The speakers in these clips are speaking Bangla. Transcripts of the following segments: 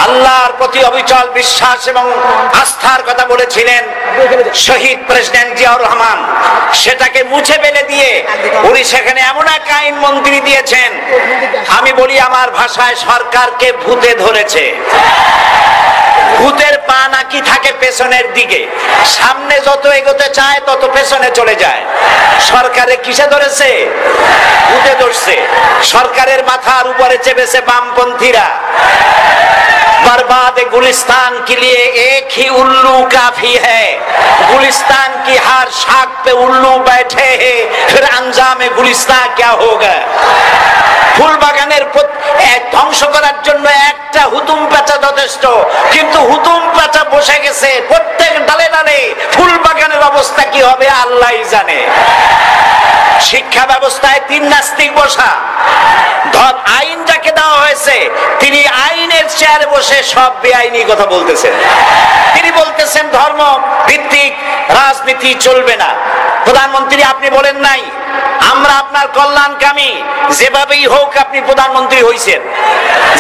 আল্লাহর প্রতি অবিচল বিশ্বাস এবং আস্থার কথা বলেছিলেন শহীদ প্রেসিডেন্ট জিয়াউর রহমান, সেটাকে মুছে ফেলে দিয়ে উনি সেখানে এমন এক আইন মন্ত্রী দিয়েছেন, আমি বলি আমার ভাষায় সরকারকে ভূতে ধরেছে। ভূতের পা নাকি থাকে পেছনের দিকে, সামনে যত এগোতে চায় তত পেছনে চলে যায়। সরকারে কিসে ধরেছে? ভূতে ধরছে। সরকারের মাথার উপরে চেপেছে বামপন্থীরা। बर्बाद गुलिस्तान के लिए एक ही उल्लू काफी है, गुलिस्तान की हर शाख पे उल्लू बैठे हैं, फिर अंजाम गुलिस्तान क्या होगा। ফুল বাগানের ধ্বংস করার জন্য একটা হুতুম পেঁচা যথেষ্ট, কিন্তু হুতুম পেঁচা বসে গেছে প্রত্যেক ডালে ডালে। ফুল বাগানের অবস্থা কি হবে আল্লাহই জানে। শিক্ষা ব্যবস্থায় তিন নাস্তিক বসা, আইন যাকে দেওয়া হয়েছে তিনি আইনের চেয়ারে বসে সব বেআইনি কথা বলতেছেন। তিনি বলতেছেন ধর্ম ভিত্তিক রাজনীতি চলবে না। প্রধানমন্ত্রী আপনি বলেন নাই আমরা আপনার কল্যাণকামী, যেভাবেই হোক আপনি প্রধানমন্ত্রী হইছেন,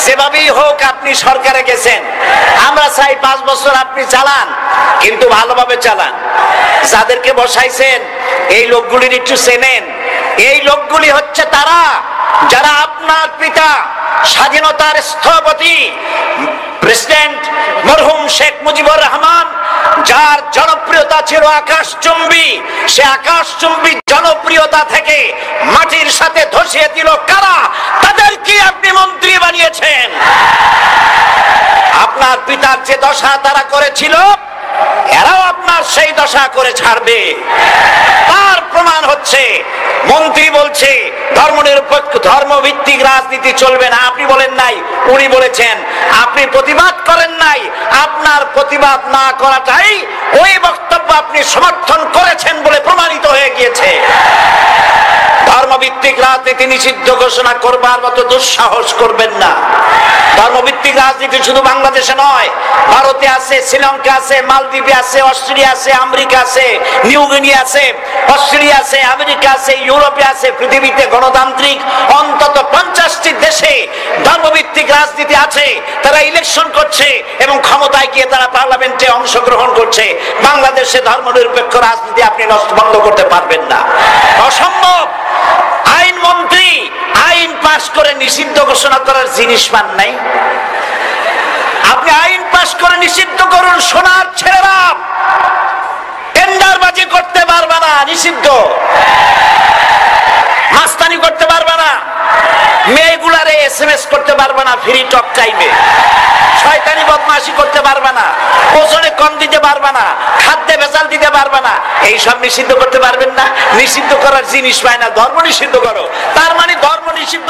যেভাবেই হোক আপনি সরকারে গেছেন, আমরা চাই 5 বছর আপনি চালান, কিন্তু ভালোভাবে চালান। যাদেরকে বসাইছেন এই লোকগুলির একটু চেনেন। এই লোকগুলি হচ্ছে তারা যারা আপনার পিতা স্বাধীনতার স্থপতি প্রেসিডেন্ট মরহুম শেখ মুজিবুর রহমান, যার জনপ্রিয়তা ছিল আকাশচুম্বী, সে আকাশচুম্বী জনপ্রিয়তা থেকে মাটির সাথে ধসিয়ে দিল কারা? তাদেরকে আপনি মন্ত্রী বানিয়েছেন। আপনার পিতার যে দশা তারা করেছিল, এরাও আপনার সেই দশা করে ছাড়বে। তার প্রমাণ হচ্ছে মন্ত্রী বলছে ধর্মনিরপেক্ষ ধর্মভিত্তিক রাজনীতি চলবে না। আপনি বলেন নাই, উনি বলেছেন। আপনি প্রতিবাদ করেন নাই, আপনার প্রতিবাদ না করাটাই ওই বক্তব্য আপনি সমর্থন করেছেন বলে প্রমাণিত হয়ে গিয়েছে। ধর্মভিত্তিক রাজনীতি নিষিদ্ধ ঘোষণা করবার মতো দুঃসাহস করবেন না। ধর্মভিত্তিক রাজনীতি শুধু বাংলাদেশে নয়, ভারতে আছে, শ্রীলঙ্কা আছে, মালদ্বীপে আছে, অস্ট্রেলিয়া আছে, আমেরিকা আছে, নিউ গিনি আছে, অস্ট্রেলিয়া আছে, আমেরিকা আছে, ইউরোপে আছে। পৃথিবীতে গণতান্ত্রিক অন্তত 50টি দেশে ধর্মভিত্তিক রাজনীতি আছে। তারা ইলেকশন করছে এবং ক্ষমতায় গিয়ে তারা পার্লামেন্টে অংশগ্রহণ করছে। বাংলাদেশে ধর্মনিরপেক্ষ রাজনীতি আপনি বন্ধ করতে পারবেন না, অসম্ভব। আইন মন্ত্রী আইন পাশ করে নিষিদ্ধ ঘোষণা করার জিনিস পান নাই। আপনি আইন পাশ করে নিষিদ্ধ করুন, সোনার ছেলেরা টেন্ডারবাজি করতে পারবে না, নিষিদ্ধ। মাস্তানি করতে পারবে না, মেয়েগুলারে SMS করতে পারবে না ফ্রি টক টাইমে, শয়তানি বদমাশি করতে পারবে না, ওজনে কম দিতে পারবে না, খাদ্যে ভেজাল দিতে পারবে না। এইসব নিষিদ্ধ করতে পারবেন না। নিষিদ্ধ করার জিনিস পায় না, ধর্ম নিষিদ্ধ করো। তার মানে ধর্ম নিষিদ্ধ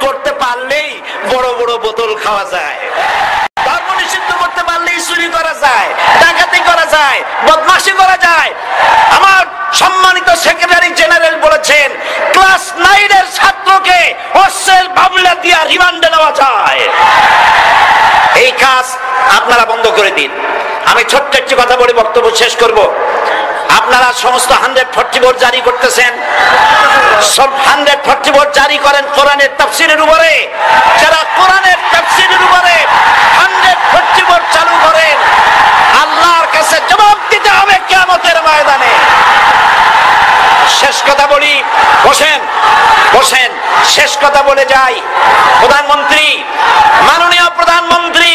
করতে পারলেই বড় বড় বোতল খাওয়া যায়। ধর্ম নিষিদ্ধ করতে পারলেই চুরি করা যায়, ডাকাতি করা যায়, বদমাশি করা যায়। আমার সম্মানিত সেক্রেটারি জেনারেল বলেছেন ক্লাস 9 এর ছাত্রকে অশ্লীল বাবলা দিয়া রিমান্ডে নেওয়া যায়। এই কাজ আপনারা বন্ধ করে দিন। আমি ছোট্ট একটি কথা বলে বক্তব্য শেষ করব। আপনারা সমস্ত 144 জারি করতেছেন, সব 144 জারি করেন কোরআনের তাফসীরের উপরে। যারা কোরআনের তাফসীরের উপরে 144 চালু করেন, আল্লাহর কাছে জবাব দিতে হবে কিয়ামতের ময়দানে। শেষ কথা বলি, বসেন বসেন, শেষ কথা বলে যাই। প্রধানমন্ত্রী, মাননীয় প্রধানমন্ত্রী,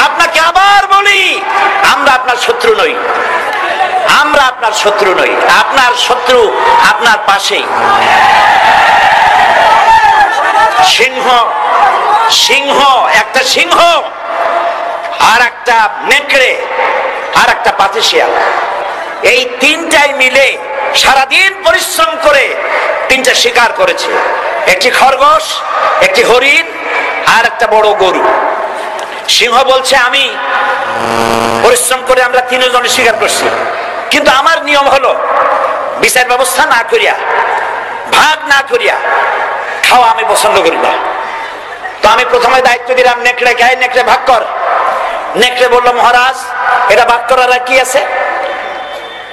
আপনাকে আবার বলি, আমরা আপনার শত্রু নই, আমরা আপনার শত্রু নই। আপনার শত্রু আপনার পাশেই। সিংহ, সিংহ, একটা সিংহ আর একটা নেকড়ে আর একটা পাতিশিয়াল, এই তিনটাই মিলে সারাদিন পরিশ্রম করে তিনটা শিকার করেছে। একটি খরগোশ, একটি হরিণ আর একটা বড় গরু। সিংহ বলছে আমি পরিশ্রম করে আমরা তিনজনে শিকার করছি, কিন্তু আমার নিয়ম হলো বিচার ব্যবস্থা না করিয়া, ভাগ না করিয়া খাওয়া আমি পছন্দ করি না। তো আমি প্রথমে দায়িত্ব দিলাম নেকড়ে, গায়ে নেকড়ে ভাগ কর। নেকড়ে বললো মহারাজ এটা ভাগ করার কি আছে,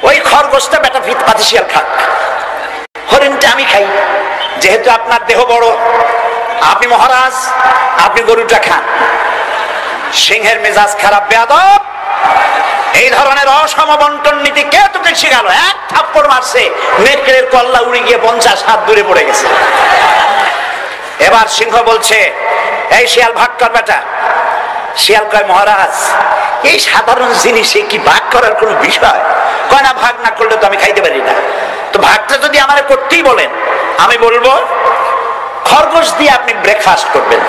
ওই খরগোশটা বেটা পাতিশিয়াল খাক, হরিণটা আমি খাই, যেহেতু আপনার দেহ বড়, আপনি মহারাজ আপনি গরুটা খান। সিংহের মেজাজ খারাপ বেয়াদব, এই ধরনের অসম বন্টন নীতি কে তোকে শিখালো? এক থাপ্পড় মারছে, নেকড়ের কল্লা উড়ে গিয়ে 50 হাত দূরে পড়ে গেছে। এবার সিংহ বলছে, এই শিয়াল ভাগ কর বেটা। শিয়াল কয়, মহারাজ এই সাধারণ জিনিসে কি ভাগ করার কোন বিষয়? কয় না, ভাগ না করলে তো আমি খাইতে পারি না। তো ভাগটা যদি আমার করতেই বলেন, আমি বলবো খরগোশ দিয়ে আপনি ব্রেকফাস্ট করবেন,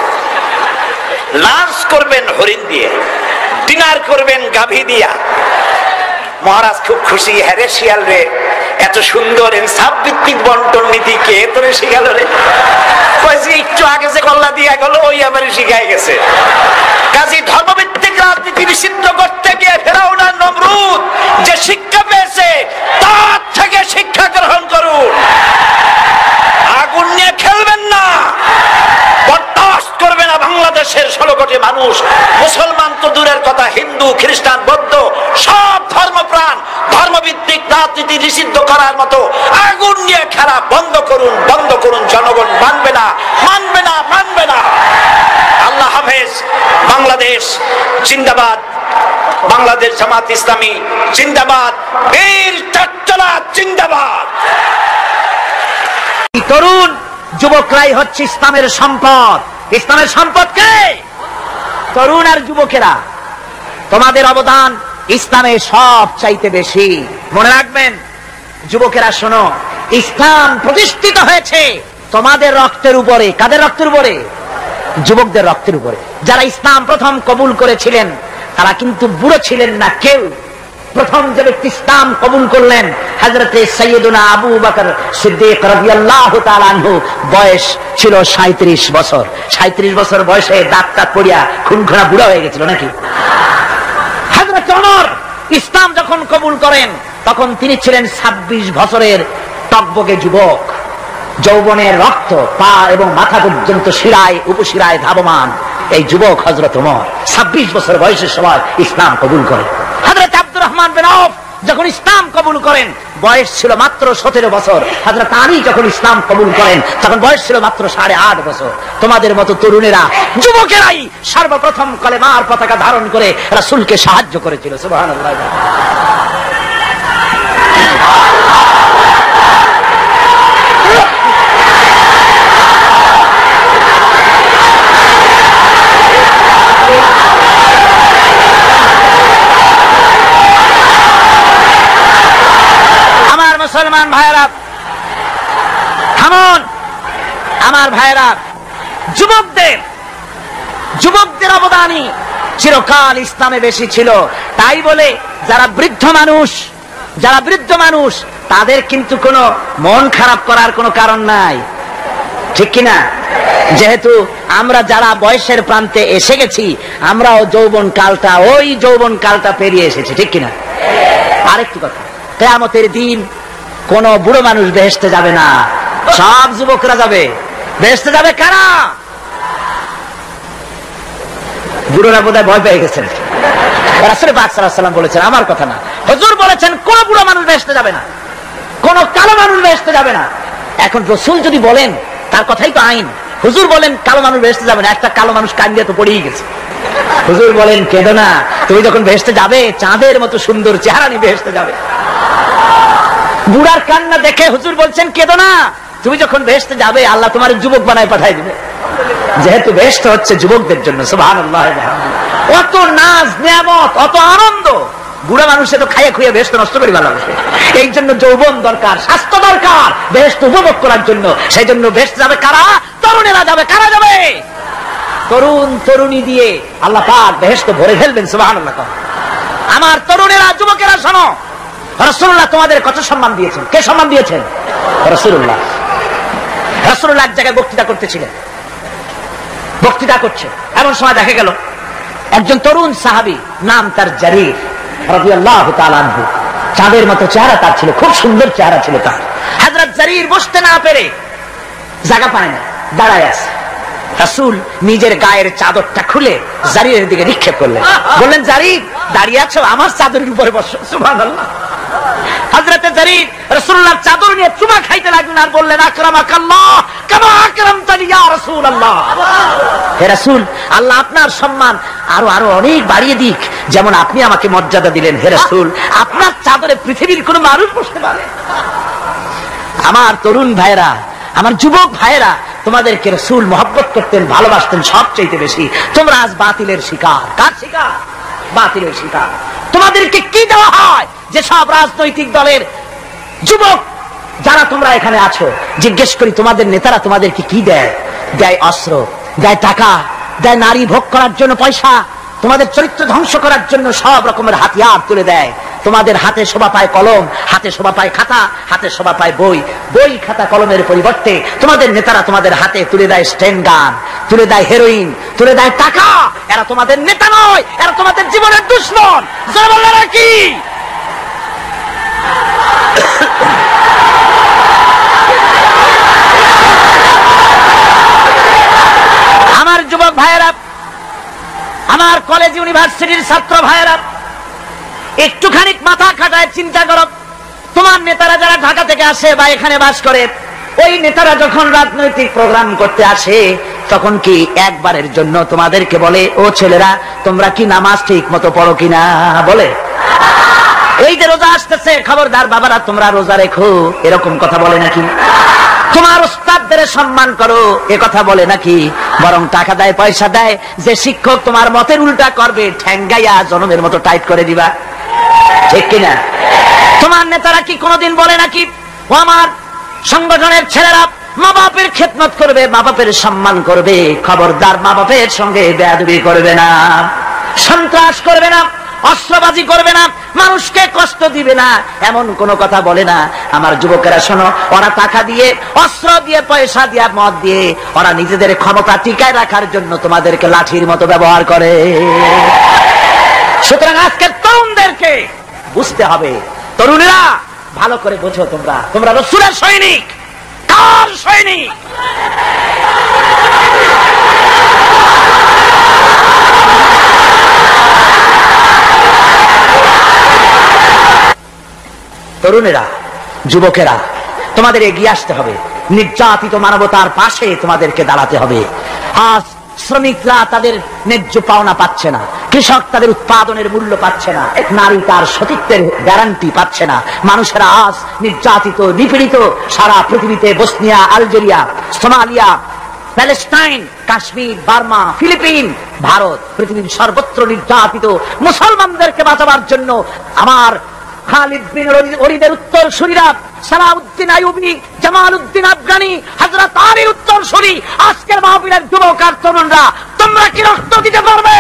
লাঞ্চ করবেন হরিণ দিয়ে, ডিনার করবেন গাভী দিয়া। মহারাজ খুব খুশি, হ্যারে শিয়াল রে, এত সুন্দর ইনসাফ ভিত্তিক বন্টন নীতি কে তোরে শিখালো রে? কয়েছে একটু আগে যে কল্লা দিয়া গেল ওই আবার শিখাই গেছে। কাজী ধর্মভিত্তিক রাজনীতি নিষিদ্ধ করতে গিয়ে ফেরাউন আর নমরুদ যে শিক্ষা পেয়েছে তার থেকে শিক্ষা গ্রহণ করুন। আগুন নিয়ে খেলবেন না, বরদাস্ত করবে না বাংলাদেশের 16 কোটি মানুষ। মুসলমান তো দূরের কথা, হিন্দু, খ্রিস্টান, বৌদ্ধ সব ধর্মপ্রাণ ধর্মভিত্তিক রাজনীতি নিষিদ্ধ করার মতো আগুন নিয়ে খেলা বন্ধ করুন, বন্ধ করুন। জনগণ মানবে না, মানবে না, মানবে না। আল্লাহ হাফেজ। বাংলাদেশ জিন্দাবাদ, বাংলাদেশ জামাত ইসলামী জিন্দাবাদ, বীর চট্টলা জিন্দাবাদ। তরুণ যুবকরাই হচ্ছে ইসলামের সম্পদ। ইসলামের সম্পদ কে? তরুণ আর যুবকেরা। তোমাদের অবদান ইসলামে সব চাইতে বেশি। মনে রাখবেন যুবকেরা, শোনো, ইসলাম প্রতিষ্ঠিত হয়েছে তোমাদের রক্তের উপরে। কাদের রক্তের উপরে? যুবকদের রক্তের উপরে। যারা ইসলাম প্রথম কবুল করেছিলেন তারা কিন্তু বুড়ো ছিলেন না কেউ। প্রথম যে ব্যক্তি ইসলাম কবুল করলেন হযরতে সাইয়্যিদুনা আবু বকর সিদ্দিক রাদিয়াল্লাহু তাআলা আনহু, বয়স ছিল 37 বছর। 37 বছর বয়সে দাঁত টাত পড়িয়া খুনখুনা বুড়া হয়ে গেছিল নাকি? হযরত ওমর ইসলাম যখন কবুল করেন তখন তিনি ছিলেন 26 বছরের টকবকে যুবক। যৌবনের রক্ত পা এবং মাথা পর্যন্ত শিরায় উপশিরায় ধাবমান এই যুবক হযরত ওমর 26 বছর বয়সের সময় ইসলাম কবুল করেন। হযরত আব্দুর রহমান বিন আউফ যখন ইসলাম কবুল করেন বয়স ছিল মাত্র 17 বছর। হযরত আলী যখন ইসলাম কবুল করেন তখন বয়স ছিল মাত্র 8.5 বছর। তোমাদের মতো তরুণেরা, যুবকেরাই সর্বপ্রথম কলেমার পতাকা ধারণ করে রাসূলকে সাহায্য করেছিল। সুবহানাল্লাহ। মুসলমান ভাইরা থামুন। আমার ভাইরা, যুবকদের অবদানই চিরকাল ইসলামে বেশি ছিল। তাই বলে যারা বৃদ্ধ মানুষ তাদের কিন্তু কোনো মন খারাপ করার কোনো কারণ নাই, ঠিক কিনা? যেহেতু আমরা যারা বয়সের প্রান্তে এসে গেছি আমরাও যৌবন কালটা পেরিয়ে এসেছি, ঠিক কিনা? আরেকটি কথা, কিয়ামতের দিন কোন বুড়ো মানুষ বেহেশতে যাবে না, সব যুবকরা যাবে। বেহেশতে যাবে কারা? বুড়োরা বোধহয় ভয় পেয়ে গেছেন। রাসূল পাক সাল্লাল্লাহু আলাইহি ওয়াসাল্লাম বলেছেন, আমার কথা না, হুজুর বলেছেন কোন বুড়ো মানুষ বেহেশতে যাবে না, কোন কালো মানুষ বেহেশতে যাবে না। এখন রাসূল যদি বলেন তার কথাই তো আইন। হুজুর বলেন কালো মানুষ বেহেশতে যাবে না, একটা কালো মানুষ কান দিয়ে তো পড়েই গেছে। হুজুর বলেন কেঁদো না, তুমি যখন বেহেশতে যাবে চাঁদের মতো সুন্দর চেহারা নিয়ে বেহেশতে যাবে। বুড়ার কান্না দেখে হুজুর বলছেন কেঁদো না, তুমি যখন বেহেশতে যাবে আল্লাহ তোমার যুবক বানায় পাঠাই দিবে। যেহেতু বেহেশত হচ্ছে যুবকদের জন্য। সুবহানাল্লাহ। অত নাজ নিয়ামত, অত আনন্দ, বুড়া মানুষে তো খাইয়ে খুঁয়ে বেহেশত নষ্ট করে ভালোবাসে। এই জন্য যৌবন দরকার, স্বাস্থ্য দরকার বেহেশত উপভোগ করার জন্য। সেই জন্য বেহেশতে যাবে কারা? তরুণেরা যাবে। কারা যাবে? তরুণ তরুণী দিয়ে আল্লাহ পাক বেহেশত ভরে ফেলবেন। সুবহানাল্লাহ। আমার তরুণেরা, যুবকেরা শোনো, রাসূলুল্লাহ তোমাদের কত সম্মান দিয়েছেন। কে সম্মান দিয়েছেন? রাসূলুল্লাহ। রাসূলুল্লাহ এক জায়গায় বক্তৃতা করতেছিলেন, বক্তৃতা করছে, এমন সময় দেখা গেল একজন তরুণ সাহাবী, নাম তার জারীর রাদিয়াল্লাহু তাআলা আনহু। চাঁদের মতো চেহারা তার ছিল, খুব সুন্দর চেহারা ছিল তার। হযরত জারীর বসতে না পেরে জায়গা পায় না, দাঁড়ায় আছে। রাসূল নিজের গায়ের চাদরটা খুলে জারীরের দিকে নিক্ষেপ করলেন, বললেন, জারীর দাঁড়িয়ে আছো, আমার চাদরের উপরে বসো। সুবহানাল্লাহ। হযরতে জারীর রাসূলুল্লাহর চাদর নিয়ে চুমা খাইতে লাগলেন আর বললেন, আকরামাকাল্লাহ কামা আকরামতানি ইয়া রাসূলুল্লাহ। হে রাসূল, আল্লাহ আপনার সম্মান আরো আরো অনেক বাড়িয়ে দিক, যেমন আপনি আমাকে মর্যাদা দিলেন। হে রাসূল, আপনার চাদরে পৃথিবীর কোন মানুষ বসতে পারে? আমার তরুণ ভাইরা, আমার যুবক ভাইরা, তোমাদেরকে রাসূল মহব্বত করতেন, ভালোবাসতেন সবচাইতে বেশি। তোমরা আজ বাতিলের শিকার। কার শিকার? বাতিলের শিকার। তোমাদেরকে কি দেওয়া হয়? যে সব রাজনৈতিক দলের যুবক যারা তোমরা এখানে আছো, জিজ্ঞেস করি তোমাদের নেতারা তোমাদেরকে কি দেয়? দেয় অস্ত্র, দেয় টাকা, দেয় নারী ভোগ করার জন্য পয়সা, তোমাদের চরিত্র ধ্বংস করার জন্য সব রকমের হাতিয়ার তুলে দেয়। তোমাদের হাতে শোভা পায় কলম, হাতে শোভা পায় খাতা, হাতে শোভা পায় বই। বই খাতা কলমের পরিবর্তে তোমাদের নেতারা তোমাদের হাতে তুলে দেয় স্টেন গান, তুলে দেয় হেরোইন, তুলে দেয় টাকা। এরা তোমাদের নেতা নয়, এরা তোমাদের জীবনের দুশমন। জনগণরা কি আমার যুবক ভাইয়েরা, আমার কলেজ ইউনিভার্সিটির ছাত্র ভাইয়েরা, একটুখানি মাথা খাটায় চিন্তা করো। তোমার নেতারা যারা ঢাকা থেকে আসে বা এখানে বাস করে, ওই নেতারা যখন রাজনৈতিক প্রোগ্রাম করতে আসে, তখন কি একবারের জন্য তোমাদেরকে বলে, ও ছেলেরা তোমরা কি নামাজ ঠিক মতো পড়ো কিনা? বলে? এই যে রোজা আসতেছে, খবরদার বাবারা তোমরা রোজা রেখো, এরকম কথা বলে নাকি? তোমার উস্তাদদের সম্মান করো, এ কথা বলে নাকি? বরং টাকা দেয়, পয়সা দেয়। যে শিক্ষক তোমার মতের উল্টা করবে, ঠ্যাঙ্গাইয়া জনমের মতো টাইট করে দিবা। ঠিক কিনা? তোমার নেতারা কি কোনোদিন বলে নাকি, ও আমার সংগঠনের ছেলেরা মা বাপের খেদমত করবে, মা বাপের সম্মান করবে, খবরদার মা বাপের সঙ্গে বেয়াদবি করবে না, সন্ত্রাস করবে না, অস্ত্রবাজি করবে না, মানুষকে কষ্ট দিবে না, এমন কোন কথা বলে না। আমার যুবকেরা শোনো, ওরা টাকা দিয়ে, অস্ত্র দিয়ে, পয়সা দিয়ে, মদ দিয়ে ওরা নিজেদের ক্ষমতা টিকায় রাখার জন্য তোমাদেরকে লাঠির মতো ব্যবহার করে। সুতরাং আজকের তরুণদেরকে বুঝতে হবে, তরুণেরা ভালো করে বোঝো, তোমরা রাসূলের সৈনিক। কার সৈনিক? তরুণেরা, যুবকেরা, তোমাদের এগিয়ে আসতে হবে। নির্যাতিত মানবতার পাশে তোমাদেরকে দাঁড়াতে হবে। আজ শ্রমিকরা তাদের ন্যায্য পাওনা পাচ্ছে না, কৃষক তাদের উৎপাদনের মূল্য পাচ্ছে না, এক নারী তার সতীত্বের গ্যারান্টি পাচ্ছে না। মানুষেরা আজ নির্যাতিত, নিপীড়িত। সারা পৃথিবীতে Bosnia, Algeria, Somalia, Palestine, Kashmir, Burma, Philippines, Bharat, পৃথিবীর সর্বত্র নির্যাতিত মুসলমানদেরকে বাঁচাবার জন্য আমার খালিদ বিন ওলীদের উত্তরসূরিরা, সালাউদ্দিন আইয়ুবী, জামালউদ্দিন আফগানি, হযরত আলীর উত্তরসূরি, আজকের মাহফিলের যুবক আর তরুণরা, তোমরা কি রক্ত দিতে পারবে?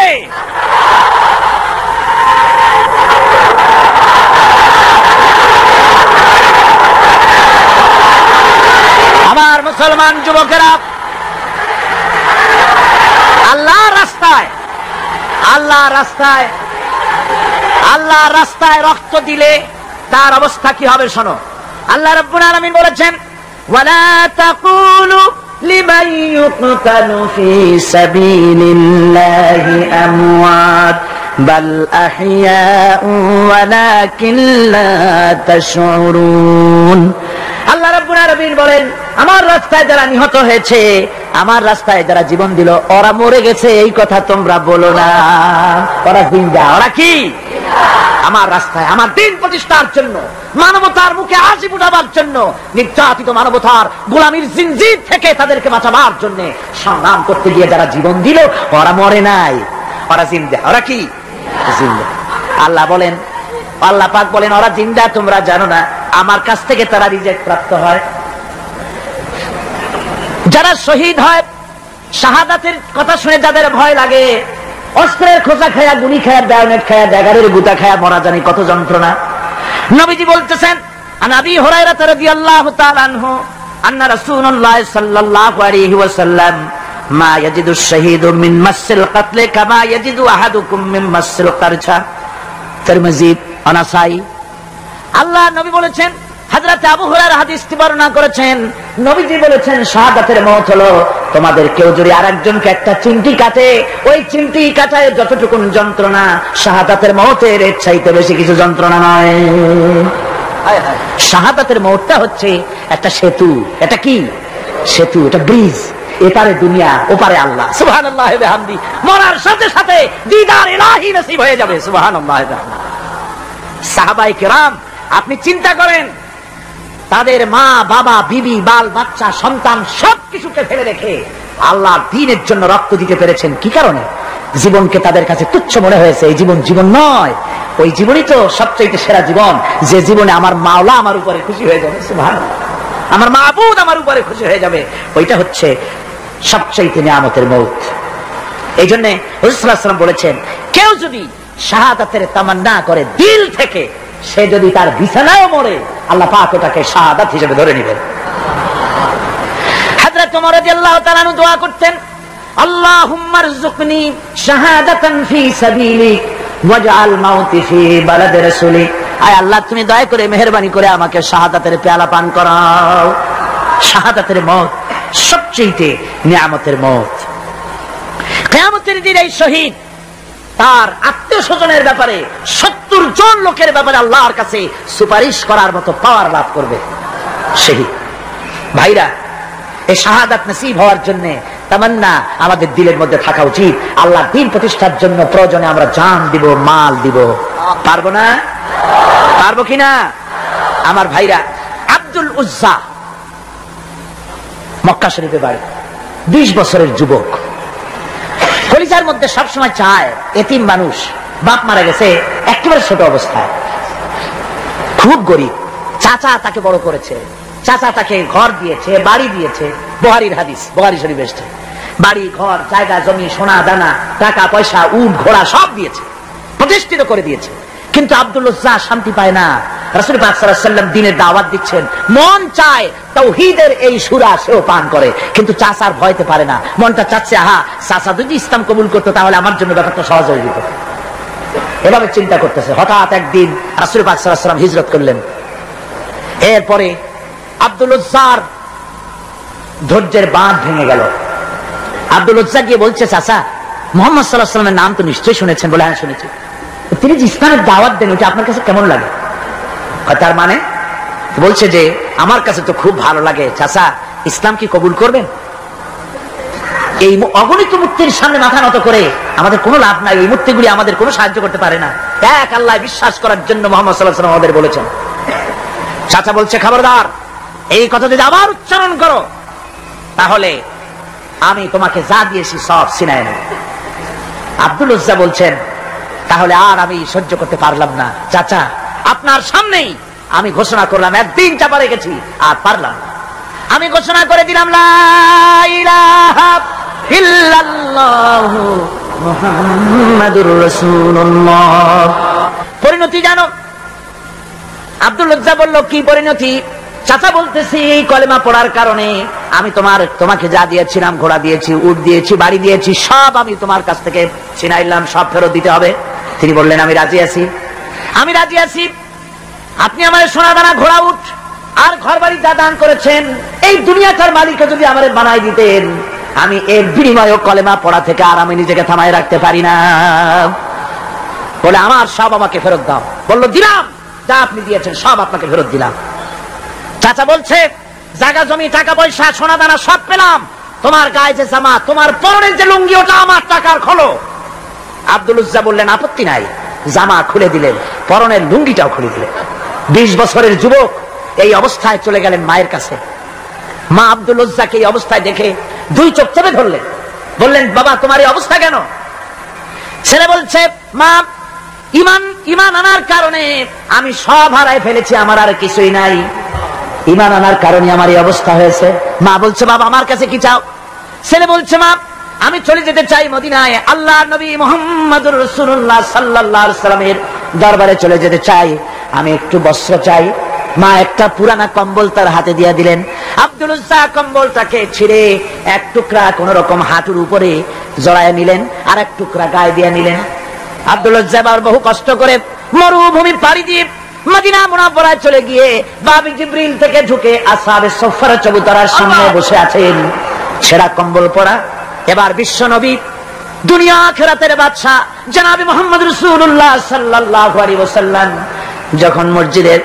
আমার মুসলমান যুবকেরা, আল্লাহর রাস্তায়, আল্লাহর রাস্তায়, আল্লাহর রাস্তায় রক্ত দিলে তার অবস্থা কি হবে শোনো। আল্লাহ রাব্বুল আলামিন বলেছেন, ওয়ালা তাকুলু লিমান ইউকতালু ফি সাবিলিল্লাহি আমওয়াত বাল আহইয়াউ ওয়ালাকিন লা তাশউরুন। আল্লাহ রাব্বুল আলামিন বলেন, আমার রাস্তায় যারা নিহত হয়েছে, আমার রাস্তায় যারা জীবন দিল, ওরা মরে গেছে এই কথা তোমরা বলো না। ওরা জিন্দা। ওরা কি? আমার রাস্তায়, আমার দিন প্রতিষ্ঠার জন্য, মানবতার মুখে হাসি ফুটাবার জন্য, নির্যাতিত মানবতার গোলামীর জিনজির থেকে তাদেরকে বাঁচাবার জন্য সংগ্রাম করতে গিয়ে যারা জীবন দিল, ওরা মরে নাই, ওরা জিন্দা। ওরা কি? জিন্দা। আল্লাহ বলেন, আল্লাহ পাক বলেন, ওরা জিন্দা তোমরা জানো না, আমার কাছ থেকে তারা রিজেক্ট প্রাপ্ত হয়। যারা শহীদ হয়, শাহাদাতের কথা শুনে যাদের ভয় লাগে, অস্ত্রের খোঁচা খায়া, গুলি খায়া, বায়োনেট খায়া, ড্যাগারের গুতা খায়া মরা জানি কত যন্ত্রণা। নবীজি বলতেছেন, আন আবি হুরায়রা রাদিয়াল্লাহু তাআলা আনহু আন্না রাসূলুল্লাহ সাল্লাল্লাহু আলাইহি ওয়াসাল্লাম মা ইয়াজিদু আশ-শাহীদু মিন মাসসিল কাতল কামা ইয়াজিদু আহাদুকুম মিন মাসসিল কারছা। তিরমিজি, আনাসাই। আল্লাহ নবী বলেছেন, হযরত আবু হুরায়রা হাদিসটি বর্ণনা করেছেন, নবীজি বলেছেন, শাহাদাতের মওত হলো তোমাদের কেউ যদি আরেকজনকে একটা চিমটি কাটে, ওই চিমটি কাটায় যতটুকুন যন্ত্রণা, শাহাদাতের মওতের এর চাইতে বেশি কিছু যন্ত্রণা নয়। শাহাদাতের মওতটা হচ্ছে একটা সেতু। এটা কি সেতু? এটা ব্রিজ। এপারে দুনিয়া, ওপারে আল্লাহ। সুবহানাল্লাহ ওয়া বিহামদি। মরার সাথে সাথে দিদার ইলাহি নসিব হয়ে যাবে। সুবহানাল্লাহ ওয়া বিহামদি। সাহাবায়ে কেরাম, আপনি চিন্তা করেন, তাদের মা বাবা বিবি বাল বাচ্চা সন্তান সবকিছুকে ফেলে রেখে আল্লাহর দ্বীনের জন্য রক্ত দিতে পেরেছেন। কি কারণে? জীবনকে তাদের কাছে তুচ্ছ মনে হয়েছে। এই জীবন জীবন নয়, ওই জীবনই তো সবচেয়ে সেরা জীবন, যে জীবনে আমার মাওলা আমার উপরে খুশি হয়ে যাবে, সুবহানাল্লাহ, আমার মাবুদ আমার উপরে খুশি হয়ে যাবে। ওইটা হচ্ছে সবচেয়ে নিয়ামতের মওত। এই জন্য রাসূল সাল্লাল্লাহু আলাইহি ওয়াসাল্লাম বলেছেন, কেউ যদি শাহাদাতের তামান্না করে দিল থেকে, সে যদি তার বিছানায় মরে, আল্লাহ পাক ওটাকে শাহাদাত হিসেবে ধরে নেবেন। হযরত ওমর রাদিয়াল্লাহু তাআলা আনহু দোয়া করতেন, আল্লাহুম্মা রযুকনি শাহাদাতান ফি সাবিলিক ওয়াজআল মাউতি ফি বালাদি রাসূলিক। আয় আল্লাহ, তুমি দয়া করে মেহেরবানি করে আমাকে শাহাদাতের পেয়ালা পান করাও। শাহাদাতের মওত সবচেয়ে নিয়ামতের মওত। কিয়ামতের দিন এই শহীদ তার আত্মীয় স্বজনের ব্যাপারে 70 জন লোকের ব্যাপারে আল্লাহর কাছে সুপারিশ করার মতো পাওয়ার লাভ করবে শহীদ। ভাইরা, এই শাহাদাত নসিব হওয়ার জন্য তামান্না আমাদের দিলের মধ্যে থাকা উচিত। আল্লাহ দ্বীন প্রতিষ্ঠার জন্য প্রয়োজনে আমরা জান দিব, মাল দিব। পারবো না? পারবো কিনা? আমার ভাইরা, আব্দুল উজ্জা মক্কা শরীফে বাড়ি, 20 বছরের যুবক, কলিজার মধ্যে সবসময় চায় এতিম মানুষ, বাপ মারা গেছে একেবারে ছোট অবস্থায়, খুব গরিব। চাচা তাকে বড় করেছে, চাচা তাকে ঘর দিয়েছে, বাড়ি দিয়েছে। বুখারীর হাদিস, বুখারী শরীফে এসেছে, বাড়ি ঘর জায়গা জমি সোনা দানা টাকা পয়সা উট ঘোড়া সব দিয়েছে, প্রতিষ্ঠিত করে দিয়েছে। কিন্তু আব্দুল উজ্জা শান্তি পায় না। রাসূল পাক সাল্লাল্লাহু আলাইহি ওয়াসাল্লাম দ্বীনের দাওয়াত দিচ্ছেন, মন চায় তাওহীদের এই সূরা সেও পান করে, কিন্তু চাচার ভয়তে পারে না। মনটা চাচ্ছে, আহা, চাচা যদি ইসলাম কবুল করতো তাহলে আমার জন্য ব্যাপারটা সহজ হয়ে যেত। এভাবে চিন্তা করতেছে। হঠাৎ একদিন রাসূল পাক সাল্লাল্লাহু আলাইহি ওয়াসাল্লাম হিজরত করলেন। এরপরে আব্দুল উজ্জার ধৈর্যের বাঁধ ভেঙে গেল। আব্দুল উজ্জা গিয়ে বলছে, চাচা, মুহাম্মদ সাল্লাল্লাহু আলাইহি ওয়াসাল্লামের নাম তো নিশ্চয়ই শুনেছেন। বলে, হ্যাঁ শুনেছি। তিনি যে ইসলামের দাওয়াত দেন, ওটা আপনার কাছে কেমন লাগে? তার মানে বলছে যে আমার কাছে তো খুব ভালো লাগে। চাচা, ইসলাম কি কবুল করবেন? এই অগণিত মূর্তির সামনে মাথা নত করে আমাদের কোনো লাভ নাই। এই মূর্তিগুলি আমাদের কোনো সাহায্য করতে পারে না। এক আল্লাহ বিশ্বাস করার জন্য মুহাম্মদ সাল্লাল্লাহু আলাইহি ওয়াসাল্লাম আমাদের বলেছেন। চাচা বলছে, খবরদার, এই কথা যদি আবার উচ্চারণ করো তাহলে আমি তোমাকে যা দিয়েছি সব ছিনায় নেব। আব্দুল উজ্জা বলছেন, তাহলে আর আমি সহ্য করতে পারলাম না। চাচা, আপনার সামনেই আমি ঘোষণা করলাম, একদিন চাপা রেখেছি আর পারলাম না। আমি ঘোষণা করে দিলাম, লা ইলাহা ইল্লাল্লাহু মুহাম্মাদুর রাসূলুল্লাহ। পরিণতি জানো? আব্দুল উজ্জা বলল, কি পরিণতি? চাচা বলতেছি, এই কলেমা পড়ার কারণে আমি তোমাকে যা দিয়েছিলাম, ঘোড়া দিয়েছি, উট দিয়েছি, বাড়ি দিয়েছি, সব আমি তোমার কাছ থেকে ছিনাইলাম, সব ফেরত দিতে হবে। তিনি বললেন, আমি রাজি আছি, আমি রাজি আছি। আপনি আমার সোনা দানা ঘোড়া উট আর ঘর বাড়ি যা দান করেছেন, এই দুনিয়াটার মালিককে যদি আমার বানাই দিতেন, আমি এর বিনিময়ে কলেমা পড়া থেকে আর আমি নিজেকে থামায় রাখতে পারি না। বলে, আমার সব আমাকে ফেরত দাও। বলল, দিলাম, যা আপনি দিয়েছেন সব আপনাকে ফেরত দিলাম। চাচা বলছে, জায়গা জমি টাকা পয়সা সোনা দানা সব পেলাম, তোমার গায়ে যে জামা, তোমার পরনের যে লুঙ্গি, ওটা আমার টাকার খোলো। আব্দুল উজ্জা বললেন, আপত্তি নাই। জামা খুলে দিলেন, পরনের লুঙ্গিটাও খুলে দিলেন। 20 বছরের যুবক এই অবস্থায় চলে গেলেন মায়ের কাছে। মা আব্দুল উজ্জাকে এই অবস্থায় দেখে 2 চোখ চেপে ধরলেন, বললেন, বাবা, তোমার এই অবস্থা কেন? ছেলে বলছে, মা, ইমান আনার কারণে আমি সব হারাই ফেলেছি, আমার আর কিছুই নাই। ইমান আনার কারণে আমার এই অবস্থা হয়েছে। মা বলছে, বাবা, আমার কাছে কি চাও? ছেলে বলছে, মা, আমি চলে যেতে চাই মদিনায়, আল্লাহর নবী মুহাম্মদুর রাসূলুল্লাহ সাল্লাল্লাহু আলাইহি ওয়াসাল্লামের দরবারে চলে যেতে চাই, আমি একটু বস্ত্র চাই। মা একটা পুরানা কম্বল তার হাতে দিয়ে দিলেন। আব্দুল উজ্জা কম্বলটাকে ছিঁড়ে এক টুকরা কোন রকম হাঁটুর উপরে জড়ায় নিলেন, আর এক টুকরা গায়ে দিয়ে নিলেন। আব্দুল উজ্জা বহু কষ্ট করে মরুভূমি পাড়ি দিয়ে মদিনা মুনাওয়ারায় চলে গিয়ে বাবি জিবরিল থেকে ঢুকে আসহাবে সুফফার চবুতরার সামনে বসে আছেন, ছেঁড়া কম্বল পরা। এবার বিশ্ব নবী, দুনিয়া আখিরাতের বাদশা জনাবে মুহাম্মদ রাসূলুল্লাহ সাল্লাল্লাহু আলাইহি ওয়াসাল্লাম যখন মসজিদের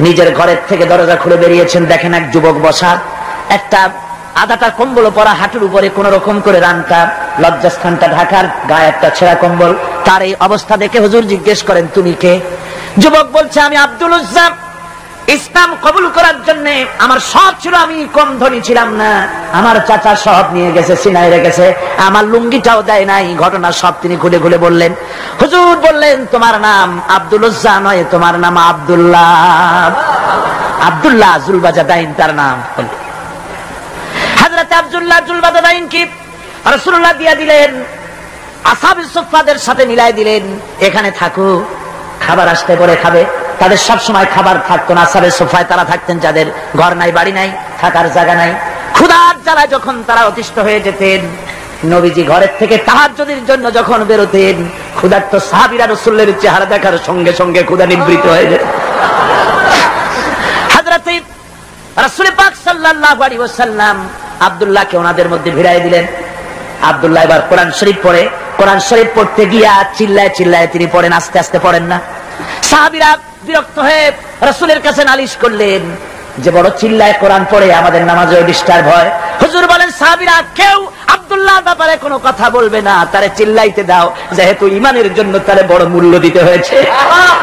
নিজের ঘরের থেকে দরজা খুলে বেরিয়েছেন, দেখেন এক যুবক বসা, একটা আধাটা কম্বল পরা, হাঁটুর উপরে কোন রকম করে রানটা লজ্জাস্থানটা ঢাকার, গায়ে একটা ছেঁড়া কম্বল। তার এই অবস্থা দেখে হুজুর জিজ্ঞেস করেন, তুমি কে? যুবক বলছে, আমি আব্দুল উজ্জা। ইসলাম কবুল করার জন্য আমার সব ছিল, আমি কম ধনী ছিলাম না, আমার চাচা সব নিয়ে গেছে, সিনায় রেখেছে, আমার লুঙ্গিটাও দেয় নাই। ঘটনা সব তিনি খুলে খুলে বললেন। হুজুর বললেন, তোমার নাম আব্দুল উজ্জা নয়, তোমার নাম আব্দুল্লাহ। আব্দুল্লাহ জুলবাজাদাইন তার নাম। হযরত আব্দুল্লাহ জুলবাজাদাইন কি রাসূলুল্লাহ দিয়া দিলেন, আসহাবে সুফফাদের সাথে মিলাই দিলেন, এখানে থাকো, খাবার আসতে পরে খাবে। তাদের সব সময় খাবার থাকতো না। আসহাবে সুফফায় তারা থাকতেন যাদের ঘর নাই, বাড়ি নাই, থাকার জায়গা নাই। ক্ষুধার জ্বালায় যখন তারা অতিষ্ঠ হয়ে যেতেন, নবীজি ঘরের থেকে তাহাজ্জুদের জন্য যখন বেরোতেন, ক্ষুধার্ত সাহাবীরা রাসূলের চেহারা দেখার সঙ্গে সঙ্গে ক্ষুধা নিবৃত্ত হয়ে যেত। হযরত রাসূল পাক সাল্লাল্লাহু আলাইহি ওয়াসাল্লাম আব্দুল্লাহকে ওনাদের মধ্যে ভিড়ায় দিলেন। আব্দুল্লাহ এবার কোরআন শরীফ পড়ে। কোরআন শরীফ পড়তে গিয়া চিল্লায় চিল্লায় তিনি পড়েন, আস্তে আস্তে পড়েন না। সাহাবীরা বিরক্ত হয়ে রাসূলের কাছে নালিশ করলেন যে বড় চিল্লায় কোরআন পড়ে, আমাদের নামাজেও ডিস্টার্ব হয়। হুজুর বলেন, সাহাবীরা কেউ আব্দুল্লাহর ব্যাপারে কোনো কথা বলবে না, তারে চিল্লাইতে দাও, যেহেতু ঈমানের জন্য তারে বড় মূল্য দিতে হয়েছে।